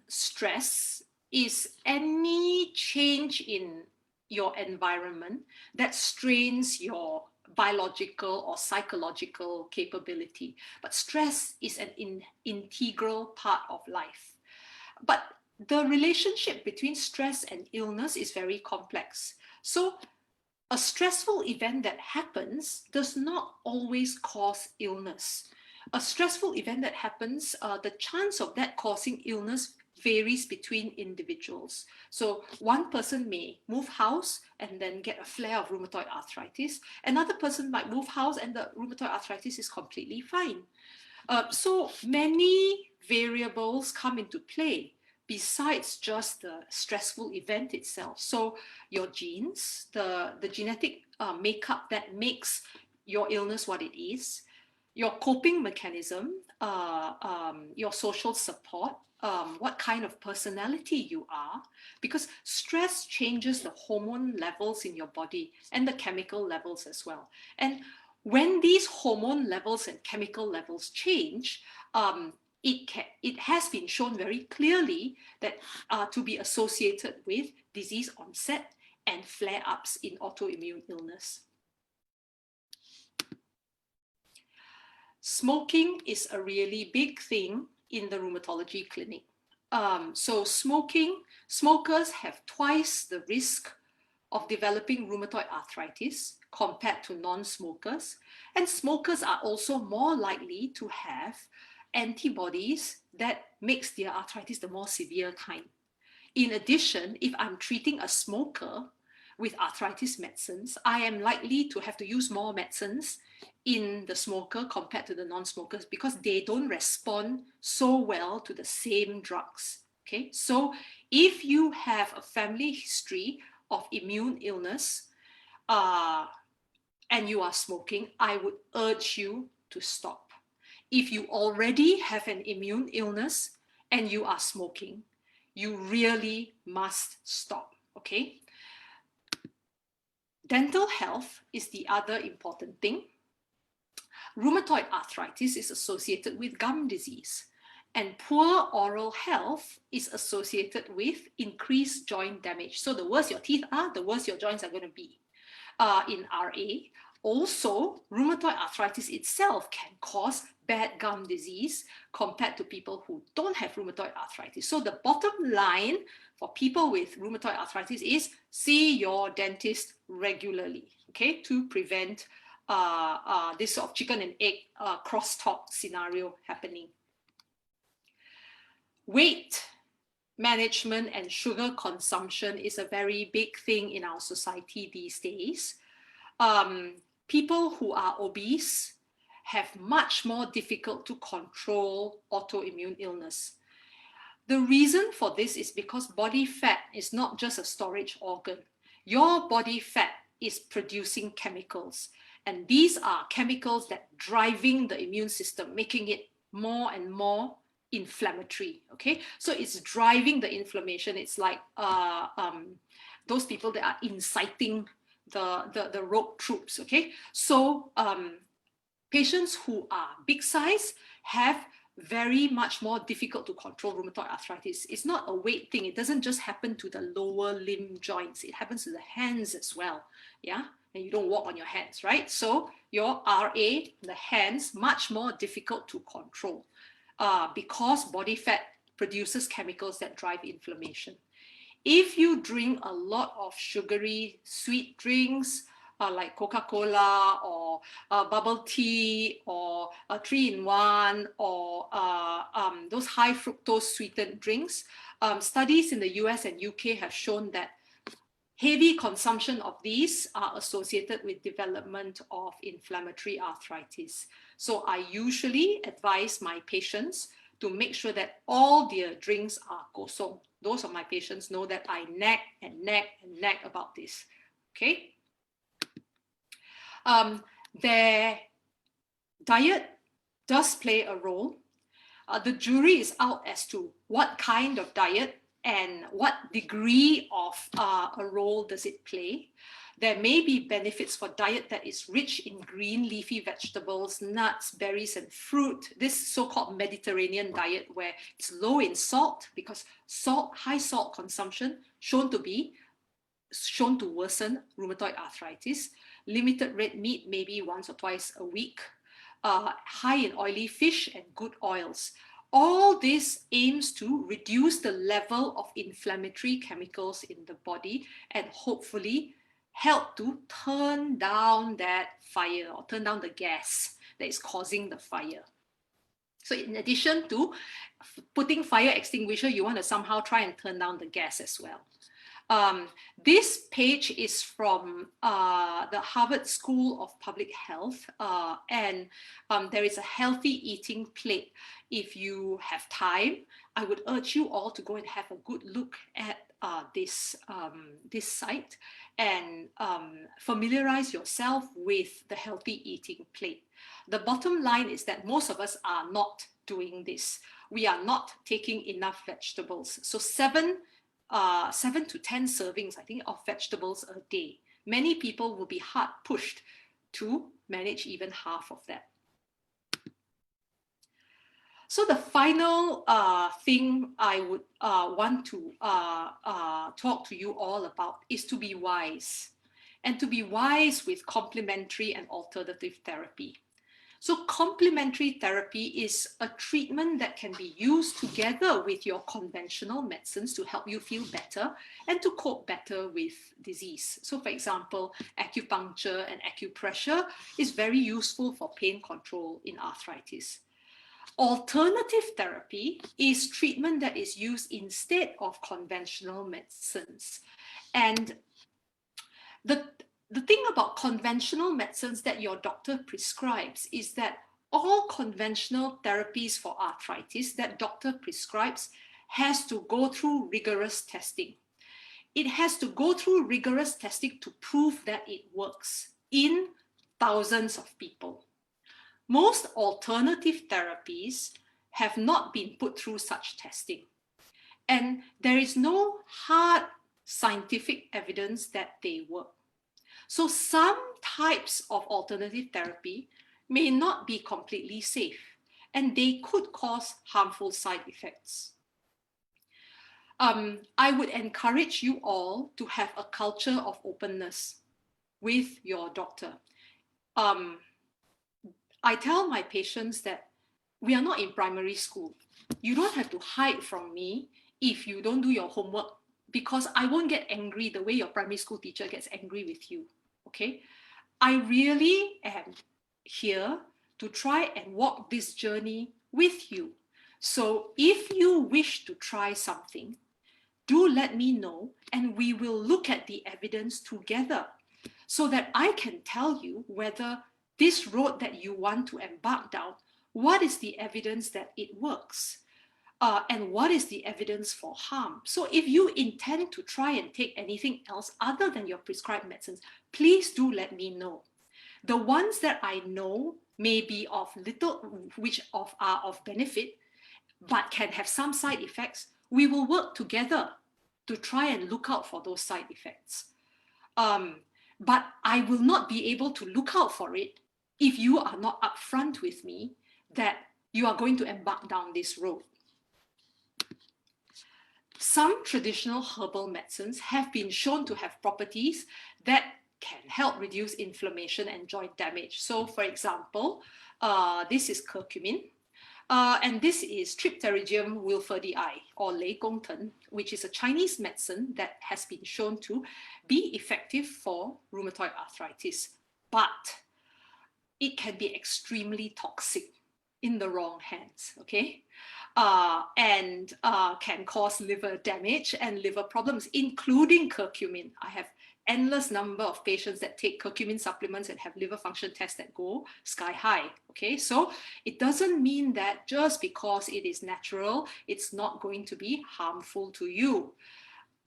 stress is any change in your environment that strains your biological or psychological capability. But stress is an integral part of life. But the relationship between stress and illness is very complex. So a stressful event that happens does not always cause illness. A stressful event that happens, the chance of that causing illness varies between individuals. So one person may move house and then get a flare of rheumatoid arthritis. Another person might move house and the rheumatoid arthritis is completely fine. So many variables come into play besides just the stressful event itself. So your genes, the genetic makeup that makes your illness what it is, your coping mechanism, your social support, what kind of personality you are, because stress changes the hormone levels in your body and the chemical levels as well. And when these hormone levels and chemical levels change, it has been shown very clearly that to be associated with disease onset and flare-ups in autoimmune illness. Smoking is a really big thing in the rheumatology clinic. So smokers have twice the risk of developing rheumatoid arthritis compared to non-smokers. And smokers are also more likely to have antibodies that makes their arthritis the more severe kind. In addition, if I'm treating a smoker with arthritis medicines, I am likely to have to use more medicines in the smoker compared to the non-smokers because they don't respond so well to the same drugs. Okay, so if you have a family history of immune illness and you are smoking, I would urge you to stop. If you already have an immune illness and you are smoking, you really must stop, okay? Dental health is the other important thing. Rheumatoid arthritis is associated with gum disease, and poor oral health is associated with increased joint damage. So the worse your teeth are, the worse your joints are going to be. In RA, also, rheumatoid arthritis itself can cause bad gum disease compared to people who don't have rheumatoid arthritis. So the bottom line for people with rheumatoid arthritis is see your dentist regularly, okay, to prevent this sort of chicken and egg crosstalk scenario happening. Weight management and sugar consumption is a very big thing in our society these days. people who are obese have much more difficult to control autoimmune illness. The reason for this is because body fat is not just a storage organ. Your body fat is producing chemicals, and these are chemicals that driving the immune system, making it more and more inflammatory. Okay, so it's driving the inflammation. It's like those people that are inciting the rogue troops. Okay, so patients who are big size have very much more difficult to control rheumatoid arthritis. It's not a weight thing. It doesn't just happen to the lower limb joints. It happens to the hands as well. Yeah, and you don't walk on your hands, right? So your RA, the hands, much more difficult to control because body fat produces chemicals that drive inflammation. If you drink a lot of sugary sweet drinks, like Coca-Cola or bubble tea or a 3-in-1 or those high fructose sweetened drinks, studies in the US and UK have shown that heavy consumption of these are associated with development of inflammatory arthritis. So I usually advise my patients to make sure that all their drinks are kosong. Those of my patients know that I nag and nag and nag about this. Okay. Their diet does play a role. The jury is out as to what kind of diet and what degree of a role does it play. There may be benefits for diet that is rich in green leafy vegetables, nuts, berries, and fruit. This so-called Mediterranean diet where it's low in salt, because high salt consumption shown to worsen rheumatoid arthritis. Limited red meat, maybe once or twice a week. High in oily fish and good oils. All this aims to reduce the level of inflammatory chemicals in the body and hopefully help to turn down that fire or turn down the gas that is causing the fire. So in addition to putting fire extinguisher, you want to somehow try and turn down the gas as well. This page is from the Harvard School of Public Health, and there is a healthy eating plate. If you have time, I would urge you all to go and have a good look at this site and familiarize yourself with the healthy eating plate. The bottom line is that most of us are not doing this. We are not taking enough vegetables. So 7 to 10 servings, I think, of vegetables a day. Many people will be hard pushed to manage even half of that. So the final thing I would want to talk to you all about is to be wise, and to be wise with complementary and alternative therapy. So complementary therapy is a treatment that can be used together with your conventional medicines to help you feel better and to cope better with disease. So for example, acupuncture and acupressure is very useful for pain control in arthritis. Alternative therapy is treatment that is used instead of conventional medicines. And the thing about conventional medicines that your doctor prescribes is that all conventional therapies for arthritis that doctor prescribes has to go through rigorous testing. It has to go through rigorous testing to prove that it works in thousands of people. Most alternative therapies have not been put through such testing. And there is no hard scientific evidence that they work. So some types of alternative therapy may not be completely safe, and they could cause harmful side effects. I would encourage you all to have a culture of openness with your doctor. I tell my patients that we are not in primary school. You don't have to hide from me if you don't do your homework, because I won't get angry the way your primary school teacher gets angry with you. Okay, I really am here to try and walk this journey with you. So if you wish to try something, do let me know and we will look at the evidence together. so that I can tell you whether this road that you want to embark down, what is the evidence that it works? And what is the evidence for harm? So if you intend to try and take anything else other than your prescribed medicines, please do let me know. The ones that I know may be of little, which are of benefit, but can have some side effects, we will work together to try and look out for those side effects. But I will not be able to look out for it if you are not upfront with me that you are going to embark down this road. Some traditional herbal medicines have been shown to have properties that can help reduce inflammation and joint damage. So for example, this is curcumin, and this is Tripterygium wilfordii or Lei Gong Ten, which is a Chinese medicine that has been shown to be effective for rheumatoid arthritis, but it can be extremely toxic in the wrong hands, okay? And can cause liver damage and liver problems, including curcumin. I have endless number of patients that take curcumin supplements and have liver function tests that go sky high, okay? So it doesn't mean that just because it is natural, it's not going to be harmful to you.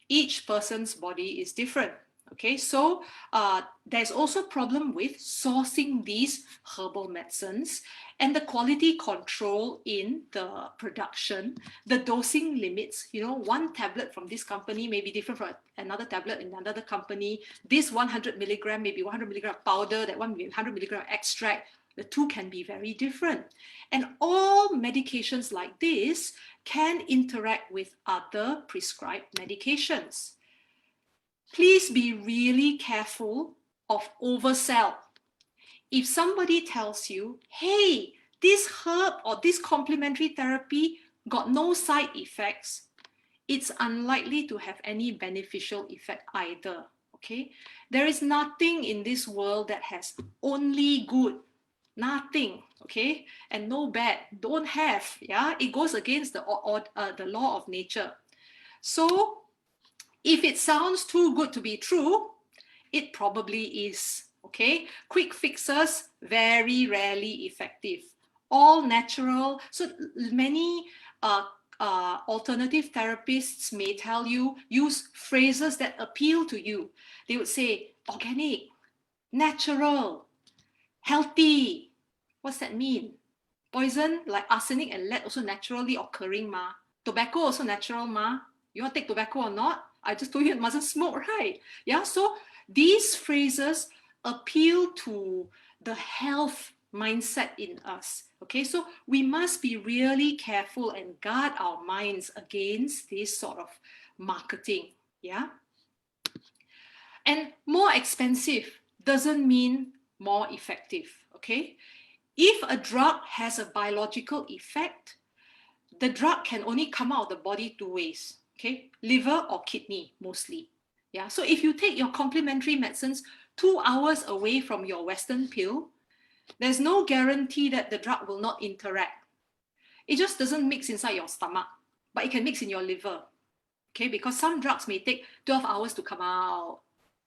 Each person's body is different. Okay, so there's also a problem with sourcing these herbal medicines and the quality control in the production, the dosing limits. You know, one tablet from this company may be different from another tablet in another company. This 100 milligram may be 100 milligram powder, that one may be 100 milligram extract. The two can be very different. And all medications like this can interact with other prescribed medications. Please be really careful of oversell. If somebody tells you, hey, this herb or this complementary therapy got no side effects, it's unlikely to have any beneficial effect either, okay? There is nothing in this world that has only good, nothing, okay? And no bad, don't have, yeah? It goes against the law of nature. So, if it sounds too good to be true, it probably is, okay? Quick fixes, very rarely effective. All natural, so many alternative therapists may tell you, use phrases that appeal to you. They would say, organic, natural, healthy. What's that mean? Poison, like arsenic and lead, also naturally occurring, ma. Tobacco also natural, ma. You want to take tobacco or not? I just told you it mustn't smoke, right? Yeah, so these phrases appeal to the health mindset in us, okay? So we must be really careful and guard our minds against this sort of marketing, yeah? And more expensive doesn't mean more effective, okay? If a drug has a biological effect, the drug can only come out of the body two ways. Okay, liver or kidney mostly. Yeah, so if you take your complementary medicines 2 hours away from your Western pill, there's no guarantee that the drug will not interact. It just doesn't mix inside your stomach, but it can mix in your liver. Okay, because some drugs may take 12 hours to come out.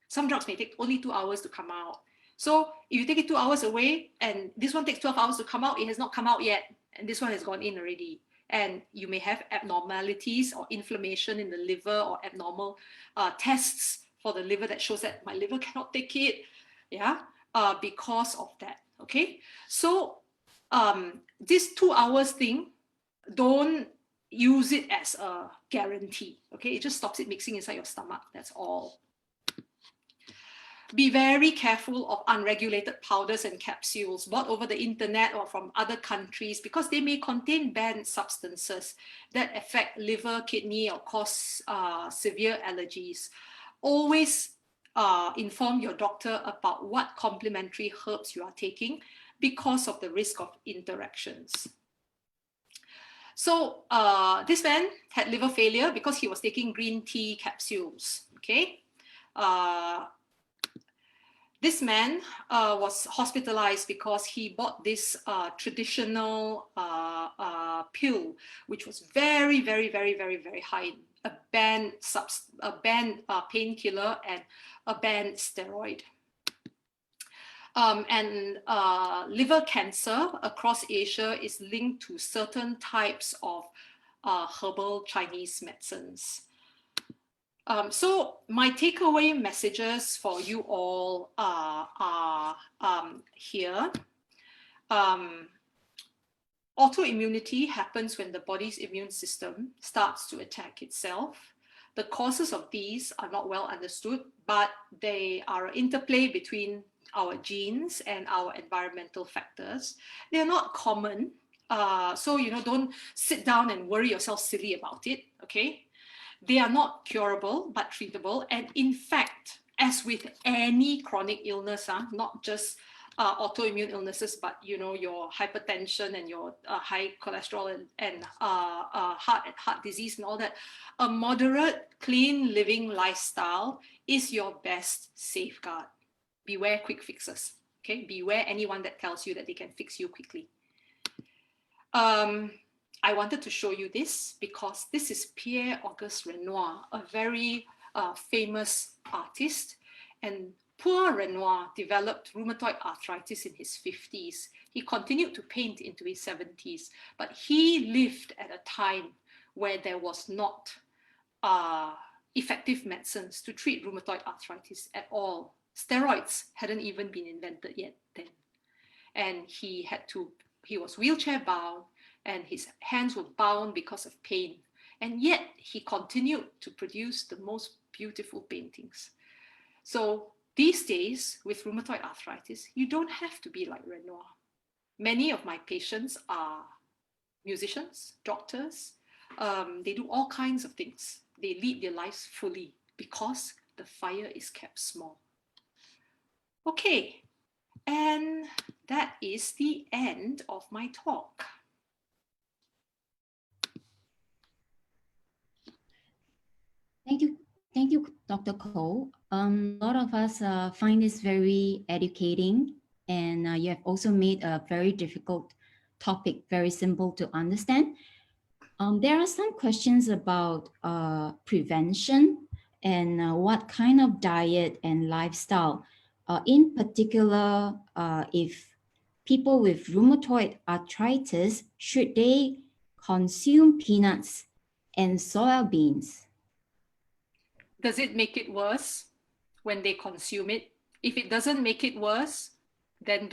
Some drugs may take only 2 hours to come out. So if you take it 2 hours away and this one takes 12 hours to come out, it has not come out yet, and this one has gone in already. And you may have abnormalities or inflammation in the liver or abnormal tests for the liver that shows that my liver cannot take it, yeah, because of that, okay? So this 2 hours thing, don't use it as a guarantee, okay? It just stops it mixing inside your stomach, that's all. Be very careful of unregulated powders and capsules bought over the internet or from other countries because they may contain banned substances that affect liver, kidney, or cause severe allergies. Always inform your doctor about what complementary herbs you are taking because of the risk of interactions. So this man had liver failure because he was taking green tea capsules, okay? This man was hospitalized because he bought this traditional pill, which was very, very, very, very, very high, a banned painkiller and a banned steroid. And liver cancer across Asia is linked to certain types of herbal Chinese medicines. So my takeaway messages for you all are here. Autoimmunity happens when the body's immune system starts to attack itself. The causes of these are not well understood, but they are an interplay between our genes and our environmental factors. They're not common. So, don't sit down and worry yourself silly about it, okay? They are not curable, but treatable. And in fact, as with any chronic illness, not just autoimmune illnesses, but your hypertension and your high cholesterol and heart disease and all that, a moderate, clean living lifestyle is your best safeguard. Beware quick fixes. Okay, beware anyone that tells you that they can fix you quickly. I wanted to show you this because this is Pierre-Auguste Renoir, a very famous artist. And poor Renoir developed rheumatoid arthritis in his 50s. He continued to paint into his 70s, but he lived at a time where there was not effective medicines to treat rheumatoid arthritis at all. Steroids hadn't even been invented yet then. And he was wheelchair bound, and his hands were bound because of pain. And yet he continued to produce the most beautiful paintings. So these days with rheumatoid arthritis, you don't have to be like Renoir. Many of my patients are musicians, doctors. They do all kinds of things. They lead their lives fully because the fire is kept small. Okay, and that is the end of my talk. Thank you, Dr. Cole. A lot of us find this very educating, and you have also made a very difficult topic very simple to understand. There are some questions about prevention and what kind of diet and lifestyle, in particular, if people with rheumatoid arthritis, should they consume peanuts and soya beans? Does it make it worse when they consume it? If it doesn't make it worse, then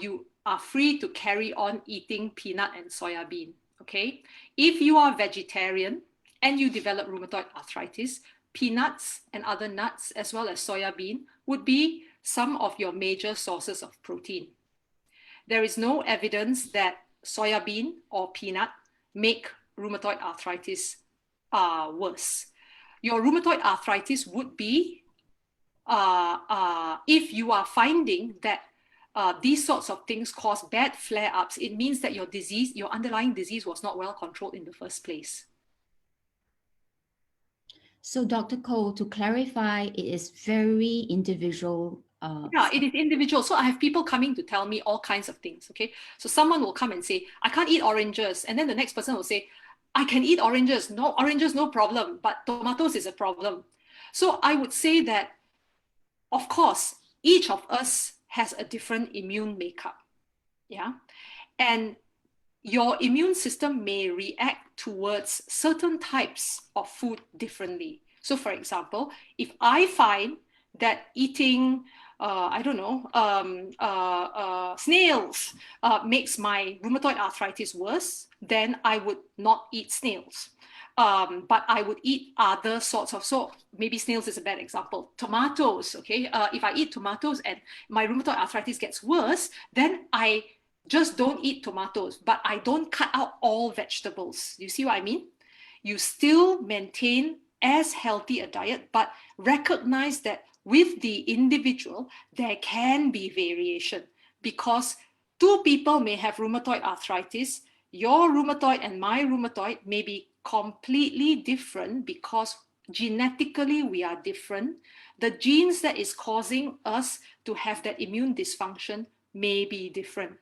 you are free to carry on eating peanut and soya bean. Okay. If you are vegetarian and you develop rheumatoid arthritis, peanuts and other nuts as well as soya bean would be some of your major sources of protein. There is no evidence that soya bean or peanut make rheumatoid arthritis worse. Your rheumatoid arthritis would be if you are finding that these sorts of things cause bad flare-ups, it means that your underlying disease was not well controlled in the first place. So Dr. Cole, to clarify, it is very individual. Yeah, it is individual. So I have people coming to tell me all kinds of things, okay? So someone will come and say, I can't eat oranges. And then the next person will say, I can eat oranges. No, oranges, no problem. But tomatoes is a problem. So I would say that, of course, each of us has a different immune makeup. Yeah. And your immune system may react towards certain types of food differently. So for example, if I find that eating snails makes my rheumatoid arthritis worse, then I would not eat snails. But I would eat other sorts of, so maybe snails is a bad example. Tomatoes, okay? If I eat tomatoes and my rheumatoid arthritis gets worse, then I just don't eat tomatoes, but I don't cut out all vegetables. You see what I mean? You still maintain as healthy a diet, but recognize that with the individual, there can be variation because two people may have rheumatoid arthritis. Your rheumatoid and my rheumatoid may be completely different because genetically we are different. The genes that is causing us to have that immune dysfunction may be different.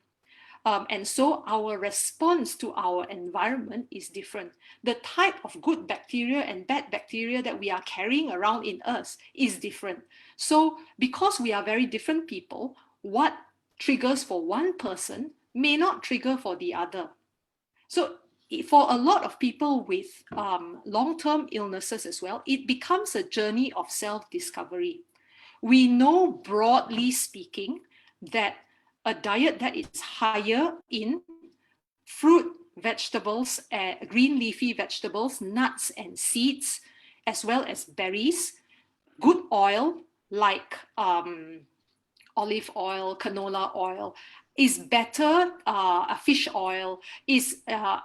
And so our response to our environment is different. The type of good bacteria and bad bacteria that we are carrying around in us is different. So because we are very different people, what triggers for one person may not trigger for the other. So for a lot of people with long-term illnesses as well, it becomes a journey of self-discovery. We know, broadly speaking, that a diet that is higher in fruit, vegetables, green leafy vegetables, nuts and seeds, as well as berries, good oil like olive oil, canola oil, is better. A fish oil is better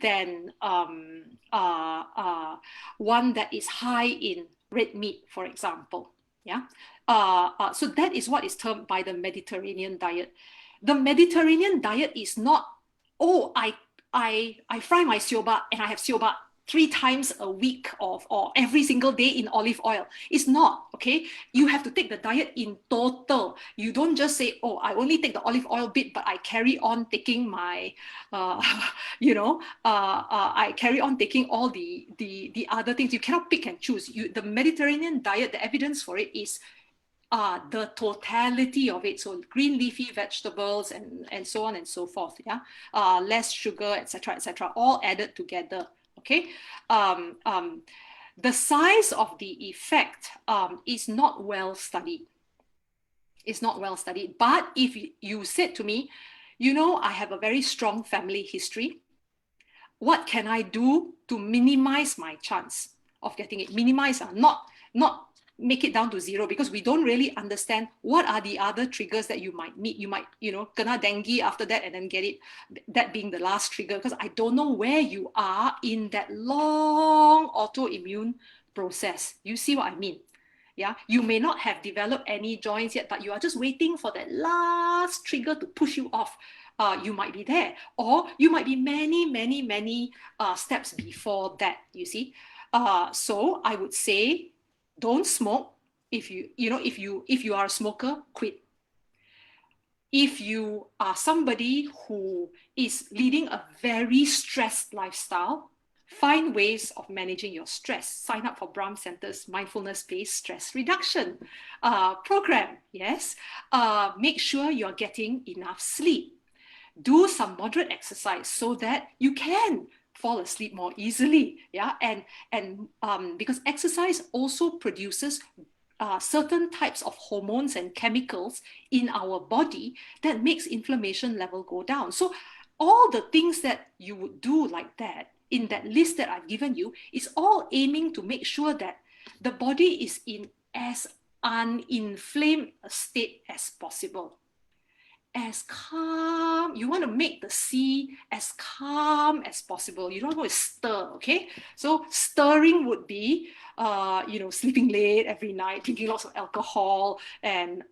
than one that is high in red meat, for example. Yeah. So that is what is termed by the Mediterranean diet. The Mediterranean diet is not, oh, I fry my sioba and I have sioba 3 times a week or every single day in olive oil. It's not, okay? You have to take the diet in total. You don't just say, oh, I only take the olive oil bit, but I carry on taking my, I carry on taking all the other things. You cannot pick and choose. The Mediterranean diet, the evidence for it is the totality of it. So green leafy vegetables and so on and so forth. Yeah, less sugar, etc., all added together. Okay, the size of the effect is not well studied. It's not well studied. But if you said to me, I have a very strong family history, what can I do to minimize my chance of getting it? Minimize, not make it down to 0, because we don't really understand what are the other triggers that you might meet. You might, kena dengue after that and then get it, that being the last trigger, because I don't know where you are in that long autoimmune process. You see what I mean? Yeah, you may not have developed any joints yet, but you are just waiting for that last trigger to push you off. You might be there, or you might be many steps before that, you see. So I would say, don't smoke. If you are a smoker, quit. If you are somebody who is leading a very stressed lifestyle, find ways of managing your stress. Sign up for Brahm Centre's mindfulness-based stress reduction program. Yes, make sure you're getting enough sleep. Do some moderate exercise so that you can fall asleep more easily. Yeah, and because exercise also produces certain types of hormones and chemicals in our body that makes inflammation level go down. So all the things that you would do like that in that list that I've given you is all aiming to make sure that the body is in as uninflamed a state as possible. As calm, you want to make the sea as calm as possible. You don't want to stir, okay? So stirring would be, sleeping late every night, drinking lots of alcohol, and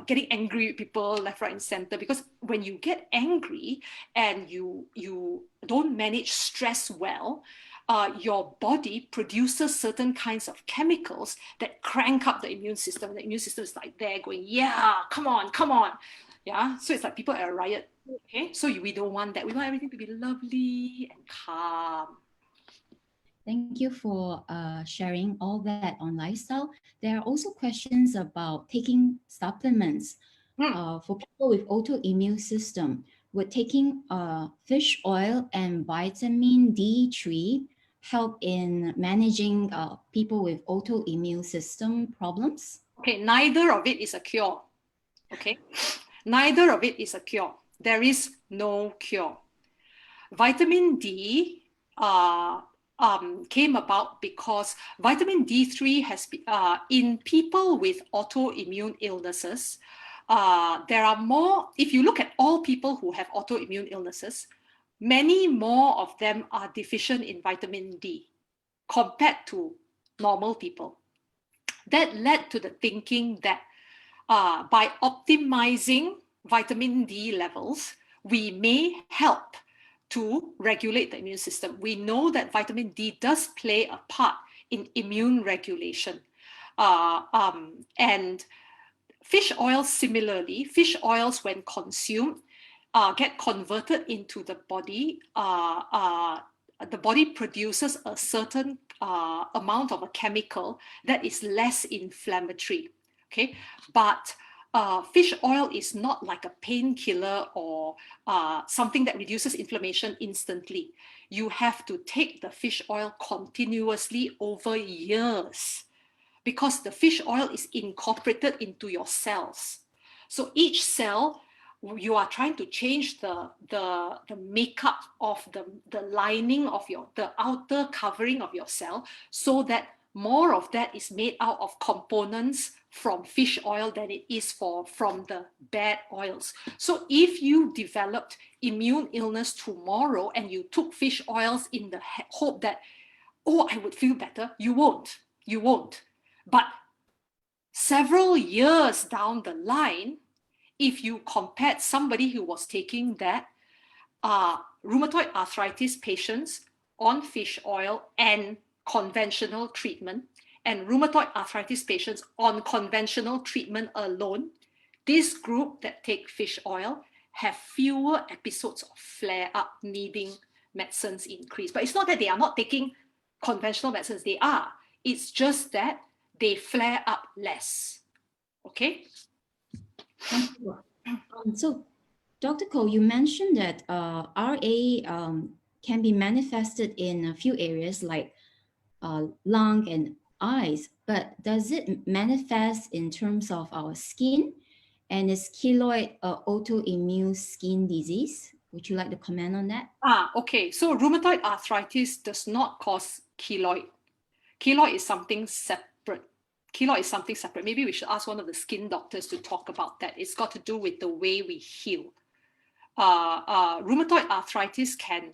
getting angry with people left, right, and center. Because when you get angry and you don't manage stress well, your body produces certain kinds of chemicals that crank up the immune system. The immune system is like there going, yeah, come on. Yeah, so it's like people at a riot. Okay, so we don't want that. We want everything to be lovely and calm. Thank you for sharing all that on lifestyle. There are also questions about taking supplements. For people with autoimmune system, would taking fish oil and vitamin D3 help in managing people with autoimmune system problems? Okay, neither of it is a cure. Okay, neither of it is a cure. There is no cure. Vitamin D came about because vitamin D3 has been, in people with autoimmune illnesses, there are more, if you look at all people who have autoimmune illnesses, many more of them are deficient in vitamin D compared to normal people. That led to the thinking that by optimizing vitamin D levels, we may help to regulate the immune system. We know that vitamin D does play a part in immune regulation. And Fish oils, similarly, fish oils when consumed get converted into the body. The body produces a certain amount of a chemical that is less inflammatory. Okay, but fish oil is not like a painkiller or something that reduces inflammation instantly. You have to take the fish oil continuously over years, because the fish oil is incorporated into your cells. So each cell, you are trying to change the makeup of the lining of the outer covering of your cell, so that more of that is made out of components from fish oil than it is from the bad oils. So if you developed immune illness tomorrow and you took fish oils in the hope that, oh, I would feel better, you won't. You won't. But several years down the line, if you compared somebody who was taking that rheumatoid arthritis patients on fish oil and conventional treatment, and rheumatoid arthritis patients on conventional treatment alone, this group that take fish oil have fewer episodes of flare-up needing medicines increase. But it's not that they are not taking conventional medicines, they are. It's just that they flare up less. Okay? Thank you. So, Dr. Koh, you mentioned that RA can be manifested in a few areas like lung and eyes, but does it manifest in terms of our skin? And is keloid autoimmune skin disease? Would you like to comment on that? Okay. So rheumatoid arthritis does not cause keloid. Keloid is something separate. Keloid is something separate. Maybe we should ask one of the skin doctors to talk about that. It's got to do with the way we heal. Rheumatoid arthritis can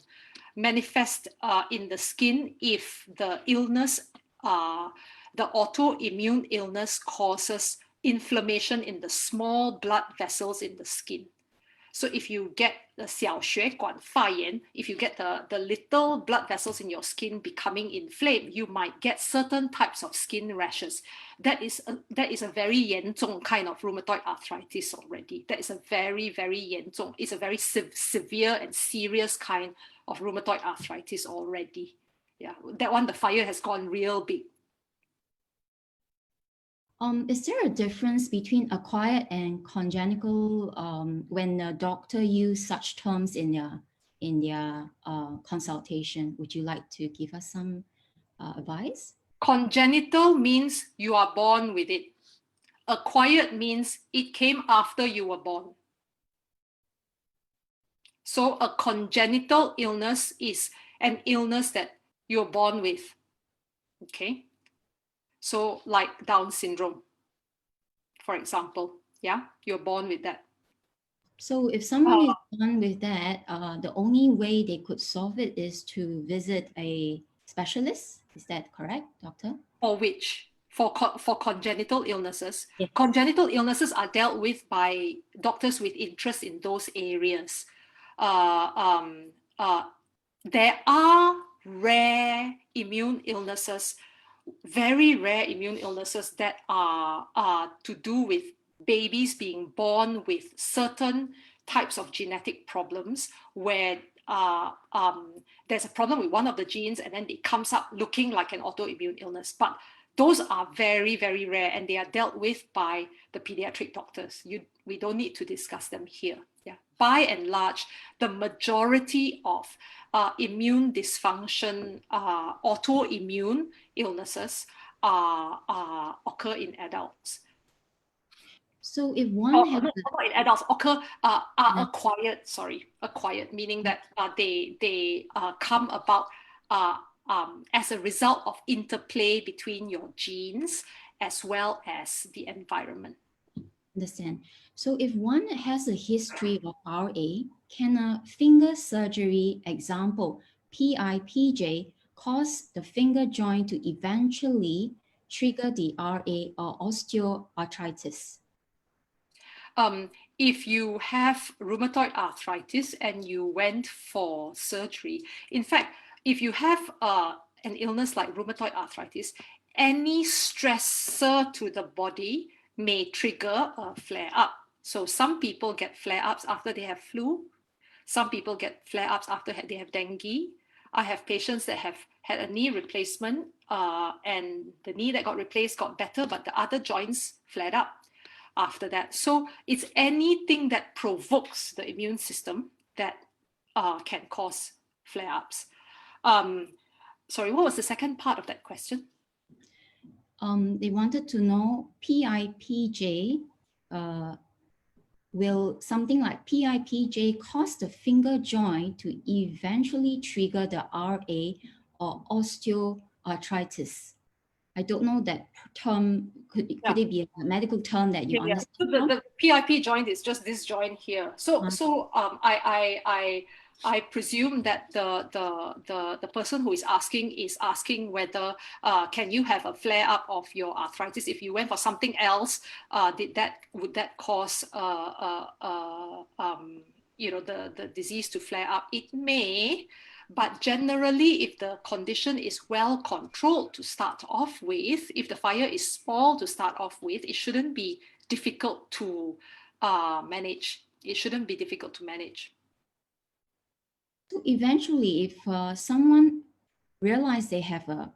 manifest in the skin if the illness, the autoimmune illness, causes inflammation in the small blood vessels in the skin. So if you get the 小血管发炎, if you get the little blood vessels in your skin becoming inflamed, you might get certain types of skin rashes. That is a very 严重 kind of rheumatoid arthritis already. That is a very, very 严重. It's a very severe and serious kind of rheumatoid arthritis already. Yeah, that one, the fire has gone real big. Is there a difference between acquired and congenital when the doctor use such terms in their consultation? Would you like to give us some advice? Congenital means you are born with it. Acquired means it came after you were born. So a congenital illness is an illness that you're born with. Okay. So like Down syndrome, for example. Yeah, you're born with that. So if someone is born with that, the only way they could solve it is to visit a specialist. Is that correct, doctor? For which? For congenital illnesses. Yes. Congenital illnesses are dealt with by doctors with interest in those areas. There are rare immune illnesses, very rare immune illnesses that are to do with babies being born with certain types of genetic problems where there's a problem with one of the genes and then it comes up looking like an autoimmune illness. But those are very, very rare and they are dealt with by the pediatric doctors. We don't need to discuss them here. Yeah. By and large, the majority of immune dysfunction, autoimmune illnesses occur in adults. So if one has not in adults, occur are acquired, meaning that they come about as a result of interplay between your genes as well as the environment. Understand. So if one has a history of RA, can a finger surgery, example PIPJ, cause the finger joint to eventually trigger the RA or osteoarthritis? If you have rheumatoid arthritis and you went for surgery, in fact, if you have an illness like rheumatoid arthritis, any stressor to the body may trigger a flare-up. So some people get flare-ups after they have flu. Some people get flare-ups after they have dengue. I have patients that have had a knee replacement and the knee that got replaced got better, but the other joints flared up after that. So it's anything that provokes the immune system that can cause flare-ups. Sorry, what was the second part of that question? They wanted to know PIPJ, will something like PIPJ cause the finger joint to eventually trigger the RA or osteoarthritis? I don't know that term. Could it be a medical term that you understand? So the PIP joint is just this joint here. So I presume that the person who is asking whether can you have a flare up of your arthritis if you went for something else? Would that cause the disease to flare up? It may. But generally, if the condition is well controlled to start off with, if the fire is small to start off with, it shouldn't be difficult to manage. It shouldn't be difficult to manage. So eventually, if someone realizes they have a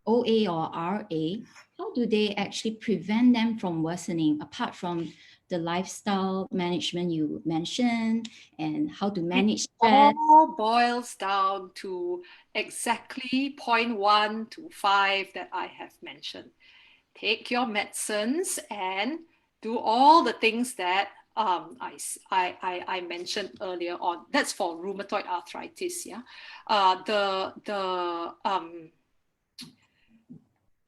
OA or RA, how do they actually prevent them from worsening apart from the lifestyle management you mentioned and how to manage stress? It all boils down to exactly point 1 to 5 that I have mentioned. Take your medicines and do all the things that I mentioned earlier on. That's for rheumatoid arthritis. Yeah,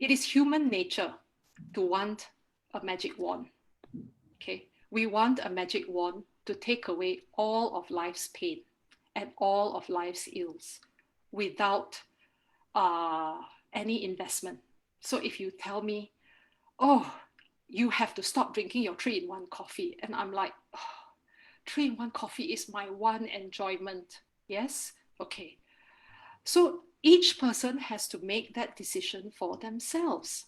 it is human nature to want a magic wand. Okay, we want a magic wand to take away all of life's pain and all of life's ills without any investment. So if you tell me, oh, you have to stop drinking your 3-in-1 coffee, and I'm like, oh, 3-in-1 coffee is my one enjoyment. Yes, okay. So each person has to make that decision for themselves.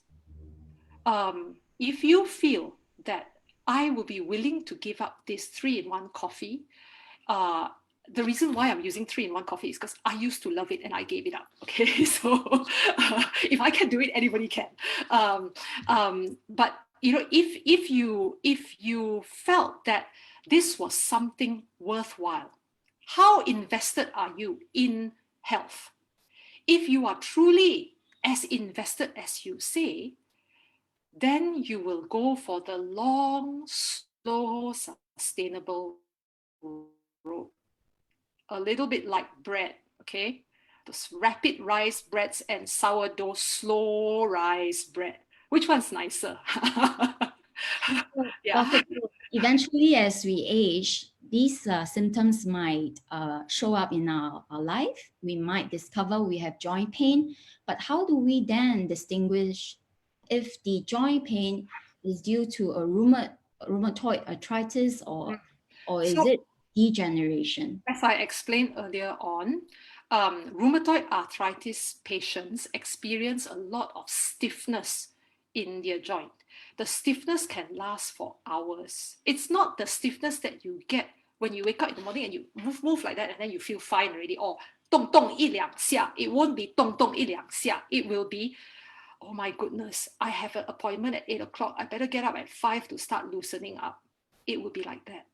If you feel that I will be willing to give up this 3-in-1 coffee, the reason why I'm using 3-in-1 coffee is because I used to love it and I gave it up. Okay, so if I can do it, anybody can. But you know, if you felt that this was something worthwhile, how invested are you in health? If you are truly as invested as you say, then you will go for the long, slow, sustainable road. A little bit like bread, okay? Those rapid rise breads and sourdough slow rise bread. Which one's nicer? Yeah. Eventually, as we age, these symptoms might show up in our life. We might discover we have joint pain, but how do we then distinguish if the joint pain is due to a rheumatoid arthritis or is it degeneration? As I explained earlier on, rheumatoid arthritis patients experience a lot of stiffness in their joint. The stiffness can last for hours. It's not the stiffness that you get when you wake up in the morning and you move like that and then you feel fine already, or 动动一两下. It won't be 动动一两下. It will be, oh my goodness, I have an appointment at 8 o'clock. I better get up at 5 to start loosening up. It would be like that.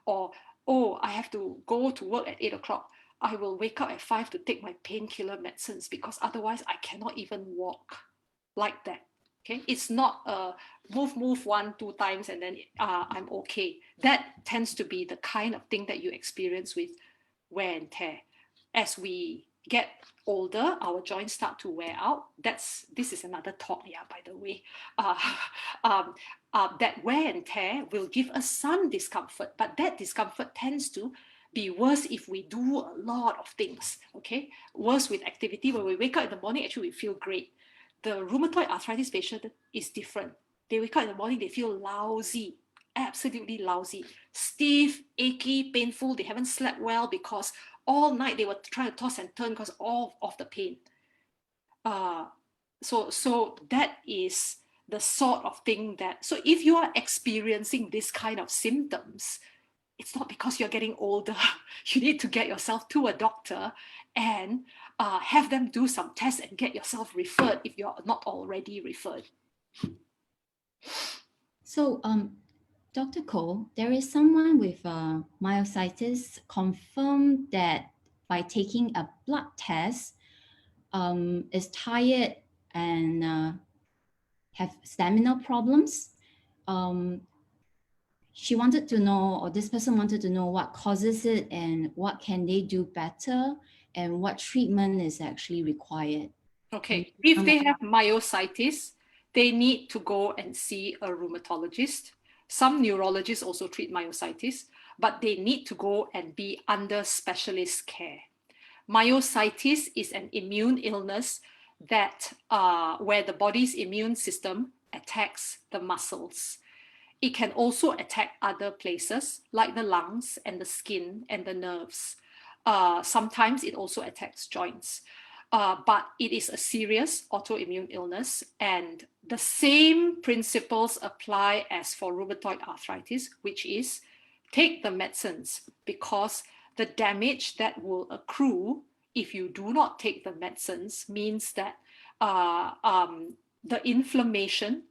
Or, oh, I have to go to work at 8 o'clock. I will wake up at 5 to take my painkiller medicines because otherwise I cannot even walk like that. Okay, it's not a move 1-2 times and then I'm okay. That tends to be the kind of thing that you experience with wear and tear. As we get older, our joints start to wear out. This is another talk, yeah, by the way. That wear and tear will give us some discomfort, but that discomfort tends to be worse if we do a lot of things, okay? Worse with activity. When we wake up in the morning, actually we feel great. The rheumatoid arthritis patient is different. They wake up in the morning, they feel lousy, absolutely lousy, stiff, achy, painful. They haven't slept well because all night they were trying to toss and turn because of the pain. So that is the sort of thing that, so if you are experiencing this kind of symptoms, it's not because you're getting older. You need to get yourself to a doctor and have them do some tests and get yourself referred if you're not already referred. So, Dr. Cole, there is someone with myositis confirmed that by taking a blood test, is tired and have stamina problems. She wanted to know, or this person wanted to know, what causes it and what can they do better and what treatment is actually required. Okay, if they have myositis, they need to go and see a rheumatologist. Some neurologists also treat myositis, but they need to go and be under specialist care. Myositis is an immune illness that where the body's immune system attacks the muscles. It can also attack other places like the lungs and the skin and the nerves. Sometimes it also attacks joints. But it is a serious autoimmune illness, and the same principles apply as for rheumatoid arthritis, which is take the medicines, because the damage that will accrue if you do not take the medicines means that the inflammation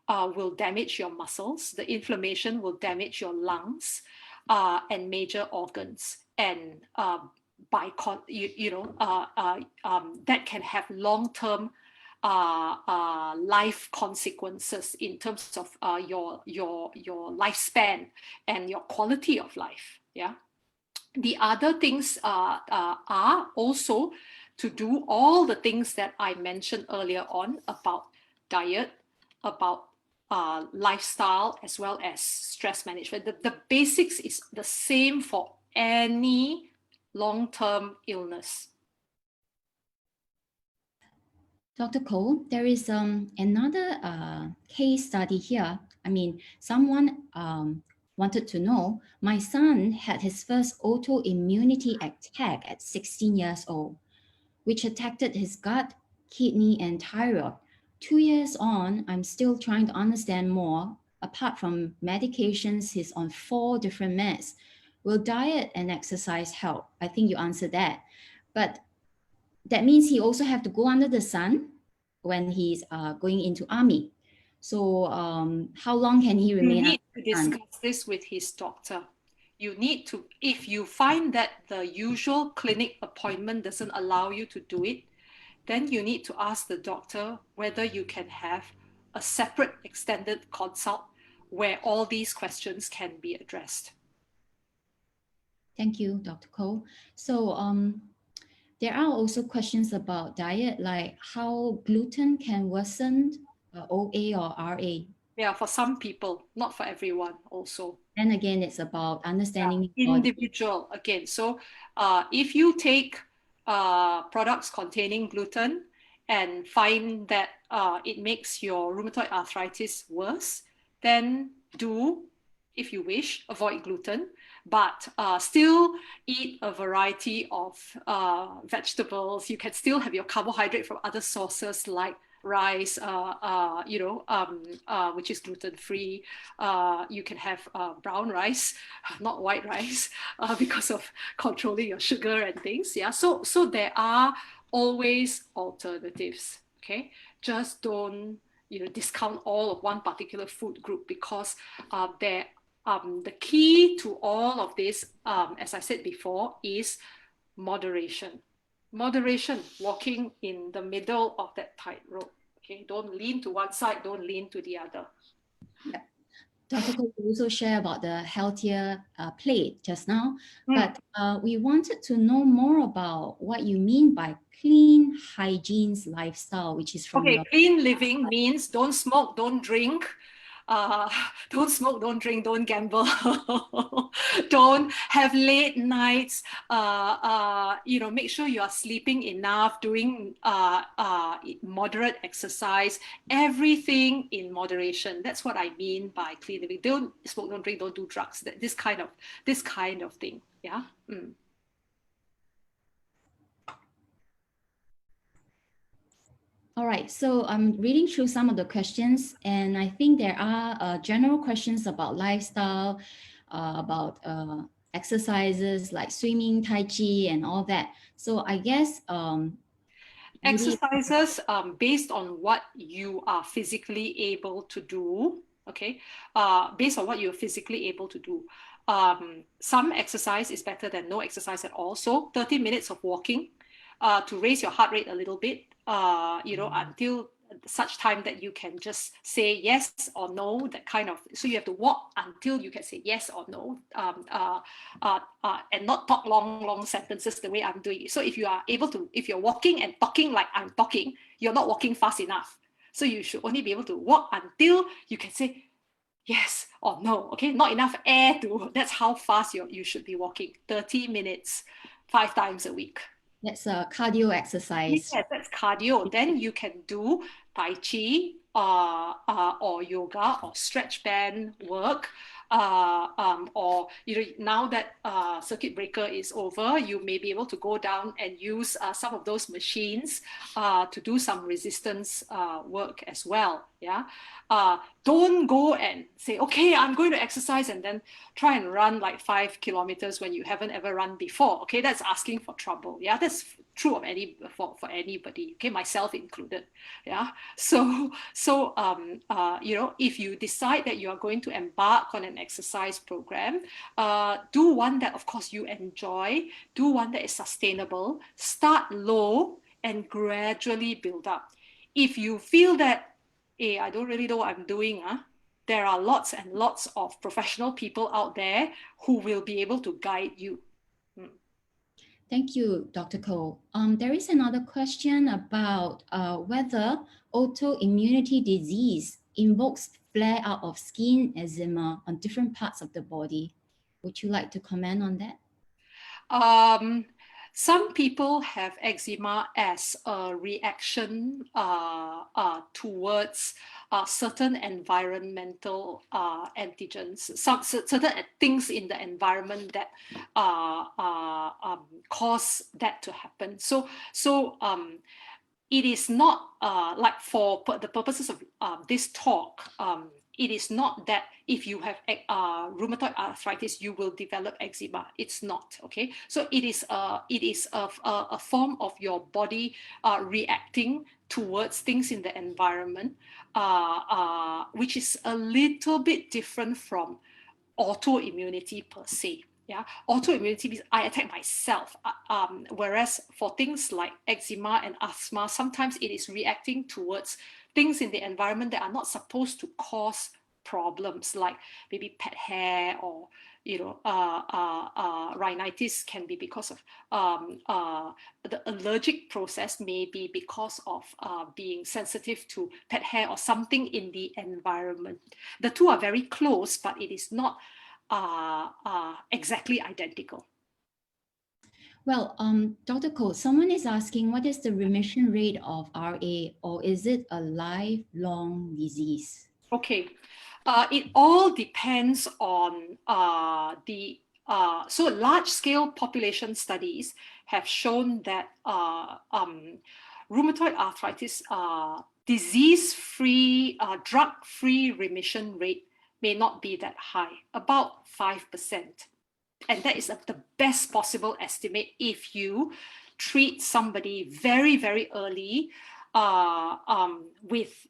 will damage your muscles, the inflammation will damage your lungs and major organs, and that can have long-term life consequences in terms of your lifespan and your quality of life. Yeah. The other things are also to do all the things that I mentioned earlier on about diet, about lifestyle, as well as stress management. The basics is the same for any long-term illness. Dr. Cole, there is another case study here. I mean, someone wanted to know, my son had his first autoimmunity attack at 16 years old, which attacked his gut, kidney, and thyroid. 2 years on, I'm still trying to understand more. Apart from medications, he's on 4 different meds. Will diet and exercise help? I think you answered that. But that means he also have to go under the sun when he's going into army. So how long can he remain? You need to discuss this with his doctor. You need to, if you find that the usual clinic appointment doesn't allow you to do it, then you need to ask the doctor whether you can have a separate extended consult where all these questions can be addressed. Thank you, Dr. Cole. So there are also questions about diet, like how gluten can worsen OA or RA. Yeah, for some people, not for everyone also. And again, it's about understanding individual again. So if you take products containing gluten and find that it makes your rheumatoid arthritis worse, then do, if you wish, avoid gluten, but still eat a variety of vegetables. You can still have your carbohydrate from other sources like rice, which is gluten-free. You can have brown rice, not white rice, because of controlling your sugar and things. Yeah, so there are always alternatives. Okay, just don't discount all of one particular food group, because the key to all of this, as I said before, is moderation. Moderation, walking in the middle of that tightrope. Okay, don't lean to one side, don't lean to the other. Yeah. Dr. Cole also share about the healthier plate just now, but we wanted to know more about what you mean by clean hygiene's lifestyle, which is from your... Clean living means don't smoke, don't drink, don't smoke, don't drink, don't gamble, don't have late nights, make sure you are sleeping enough, doing moderate exercise, everything in moderation. That's what I mean by clean living. Don't smoke, don't drink, don't do drugs, this kind of thing. Yeah. All right, so I'm reading through some of the questions, and I think there are general questions about lifestyle, about exercises like swimming, tai chi, and all that. So I guess maybe Exercises based on what you are physically able to do, okay? Based on what you're physically able to do. Some exercise is better than no exercise at all. So 30 minutes of walking to raise your heart rate a little bit, until such time that you can just say yes or no, that kind of, so you have to walk until you can say yes or no, and not talk long sentences the way I'm doing it. So if you are able to, if you're walking and talking like I'm talking, you're not walking fast enough. So you should only be able to walk until you can say yes or no, okay? Not enough air to, that's how fast you should be walking. 30 minutes, 5 times a week. that's a cardio exercise. Yes, that's cardio. Then you can do Tai Chi or yoga or stretch band work. Or now that circuit breaker is over, you may be able to go down and use some of those machines to do some resistance work as well. Yeah, don't go and say, okay, I'm going to exercise and then try and run like 5 kilometers when you haven't ever run before. Okay, that's asking for trouble. Yeah, that's true of for anybody. Okay, myself included. Yeah, so if you decide that you are going to embark on an exercise program, do one that of course you enjoy, do one that is sustainable, start low and gradually build up. If you feel that, hey, I don't really know what I'm doing, there are lots and lots of professional people out there who will be able to guide you. Thank you, Dr. Cole. There is another question about whether autoimmunity disease invokes flare out of skin eczema on different parts of the body. Would you like to comment on that? Some people have eczema as a reaction towards certain environmental antigens, certain things in the environment that cause that to happen. So it is not like for the purposes of this talk, it is not that if you have rheumatoid arthritis, you will develop eczema. It's not, okay? So it is a form of your body reacting towards things in the environment, which is a little bit different from autoimmunity per se. Yeah, autoimmunity means I attack myself. Whereas for things like eczema and asthma, sometimes it is reacting towards things in the environment that are not supposed to cause problems, like maybe pet hair or rhinitis can be because of the allergic process, may be because of being sensitive to pet hair or something in the environment. The two are very close, but it is not exactly identical. Well, Dr. Cole, someone is asking, what is the remission rate of RA, or is it a lifelong disease? Okay, it all depends on so large-scale population studies have shown that rheumatoid arthritis disease-free, drug-free remission rate may not be that high, about 5%. And that is the best possible estimate if you treat somebody very, very early with,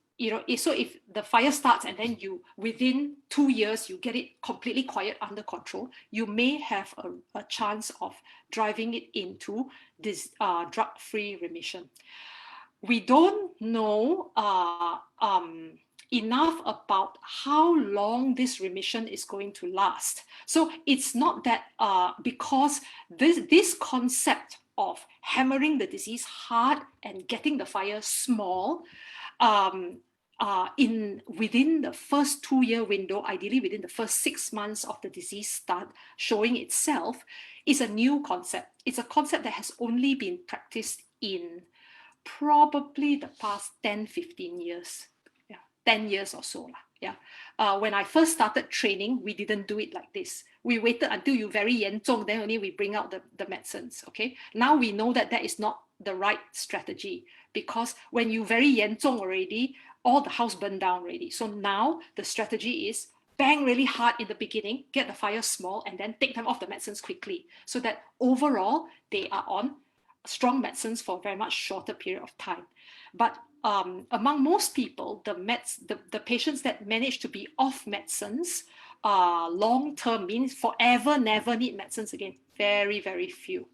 so if the fire starts and then within 2 years, you get it completely quiet under control, you may have a chance of driving it into this drug-free remission. We don't know enough about how long this remission is going to last. So it's not that because this concept of hammering the disease hard and getting the fire small, within the first 2-year window, ideally within the first 6 months of the disease start showing itself, is a new concept. It's a concept that has only been practiced in probably the past 10-15 years. 10 years or so. Yeah. When I first started training, we didn't do it like this. We waited until you very 严重, then only we bring out the medicines. Okay. Now we know that that is not the right strategy, because when you very 严重 already, all the house burned down already. So now the strategy is bang really hard in the beginning, get the fire small, and then take them off the medicines quickly, so that overall they are on strong medicines for a very much shorter period of time. But among most people, the patients that manage to be off medicines long term, means forever never need medicines again, very, very few.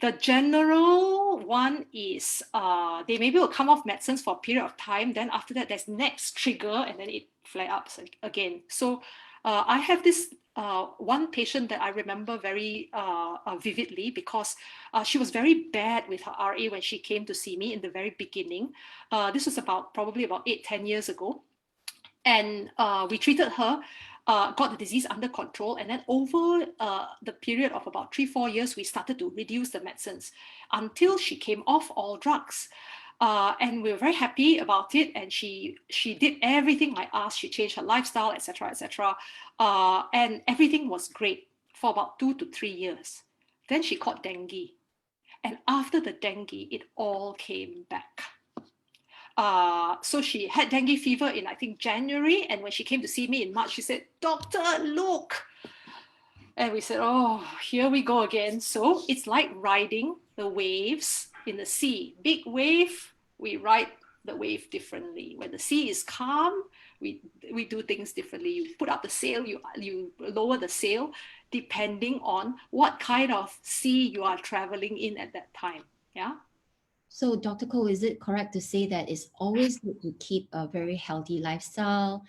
The general one is they maybe will come off medicines for a period of time, then after that there's next trigger, and then it flare ups again. So I have this one patient that I remember very vividly, because she was very bad with her RA when she came to see me in the very beginning. This was probably about 8-10 years ago. And we treated her, got the disease under control. And then over the period of about 3-4 years, we started to reduce the medicines until she came off all drugs. And we were very happy about it. And she did everything I asked. She changed her lifestyle, etc., etc. And everything was great for about 2 to 3 years. Then she caught dengue. And after the dengue, it all came back. So she had dengue fever in, I think, January. And when she came to see me in March, she said, "Doctor, look." And we said, "Oh, here we go again." So it's like riding the waves in the sea. Big wave, we ride the wave differently. When the sea is calm, we do things differently. You put up the sail, you lower the sail, depending on what kind of sea you are traveling in at that time. Yeah. So, Dr. Koh, is it correct to say that it's always good to keep a very healthy lifestyle?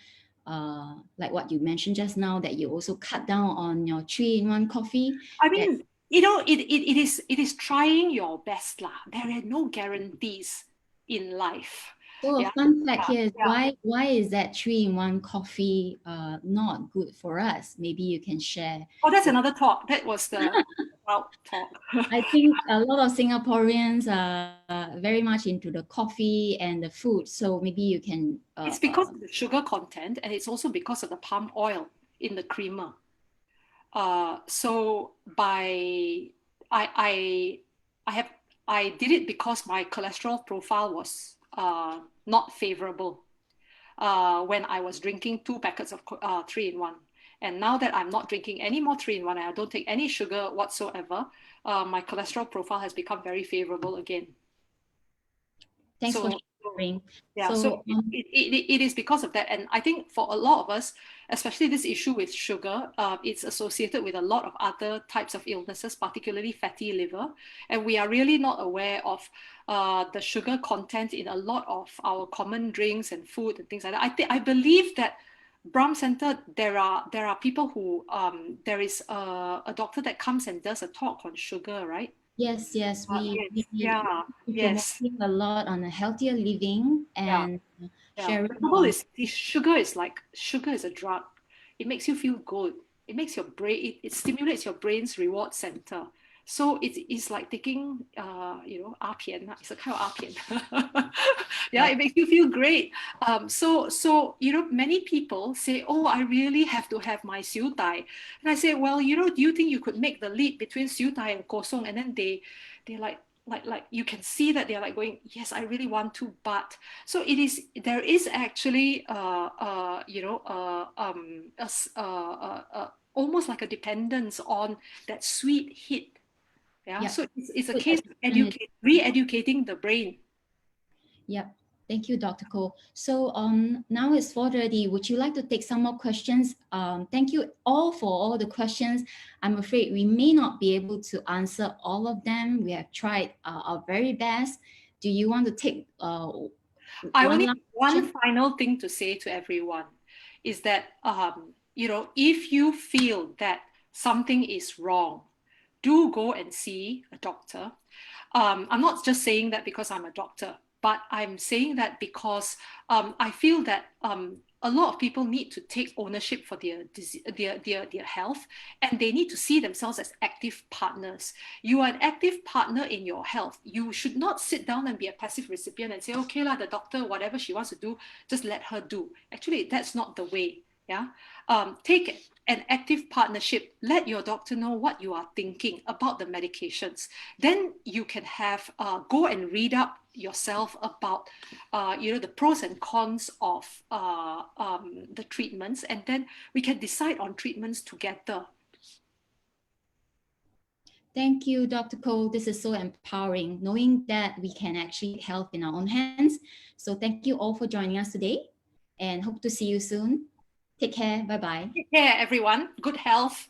Like what you mentioned just now, that you also cut down on your 3-in-1 coffee? I mean, it is trying your best lah. There are no guarantees in life. So a Yeah. fun fact here is Yeah. why is that 3-in-1 coffee not good for us? Maybe you can share. Oh, that's another talk. That was the about talk. I think a lot of Singaporeans are very much into the coffee and the food. So maybe you can. It's because of the sugar content, and it's also because of the palm oil in the creamer. So I did it because my cholesterol profile was not favorable when I was drinking 2 packets of 3-in-1. And now that I'm not drinking any more 3-in-1 and I don't take any sugar whatsoever, my cholesterol profile has become very favorable again. Thanks for sharing. Yeah, so it is because of that. And I think for a lot of us, especially this issue with sugar, it's associated with a lot of other types of illnesses, particularly fatty liver. And we are really not aware of the sugar content in a lot of our common drinks and food and things like that. I believe that Brahm Centre, there are people who, there is a doctor that comes and does a talk on sugar, right? Yes, we Yes. promoting a lot on a healthier living and sharing. The trouble is, sugar is a drug. It makes you feel good. It makes your brain, it stimulates your brain's reward center. So it's like taking, 阿片, it's a kind of 阿片. It makes you feel great. So many people say, "Oh, I really have to have my siu dai." And I say, "Well, do you think you could make the leap between siu dai and kosong?" And then they like you can see that they're like going, "Yes, I really want to," but so there is actually almost like a dependence on that sweet hit. So it's a case of re-educating the brain. Yep. Thank you, Dr. Koh. So now it's 4:30. Would you like to take some more questions? Thank you all for all the questions. I'm afraid we may not be able to answer all of them. We have tried our very best. Do you want to take one final thing to say to everyone is that, if you feel that something is wrong, do go and see a doctor. I'm not just saying that because I'm a doctor, but I'm saying that because I feel that a lot of people need to take ownership for their health, and they need to see themselves as active partners. You are an active partner in your health. You should not sit down and be a passive recipient and say, "Okay lah, the doctor, whatever she wants to do, just let her do." Actually, that's not the way. Take an active partnership. Let your doctor know what you are thinking about the medications. Then you can have go and read up yourself about the pros and cons of the treatments, and then we can decide on treatments together. Thank you, Dr. Cole. This is so empowering, knowing that we can actually take health in our own hands. So thank you all for joining us today, and hope to see you soon. Take care. Bye-bye. Take care, everyone. Good health.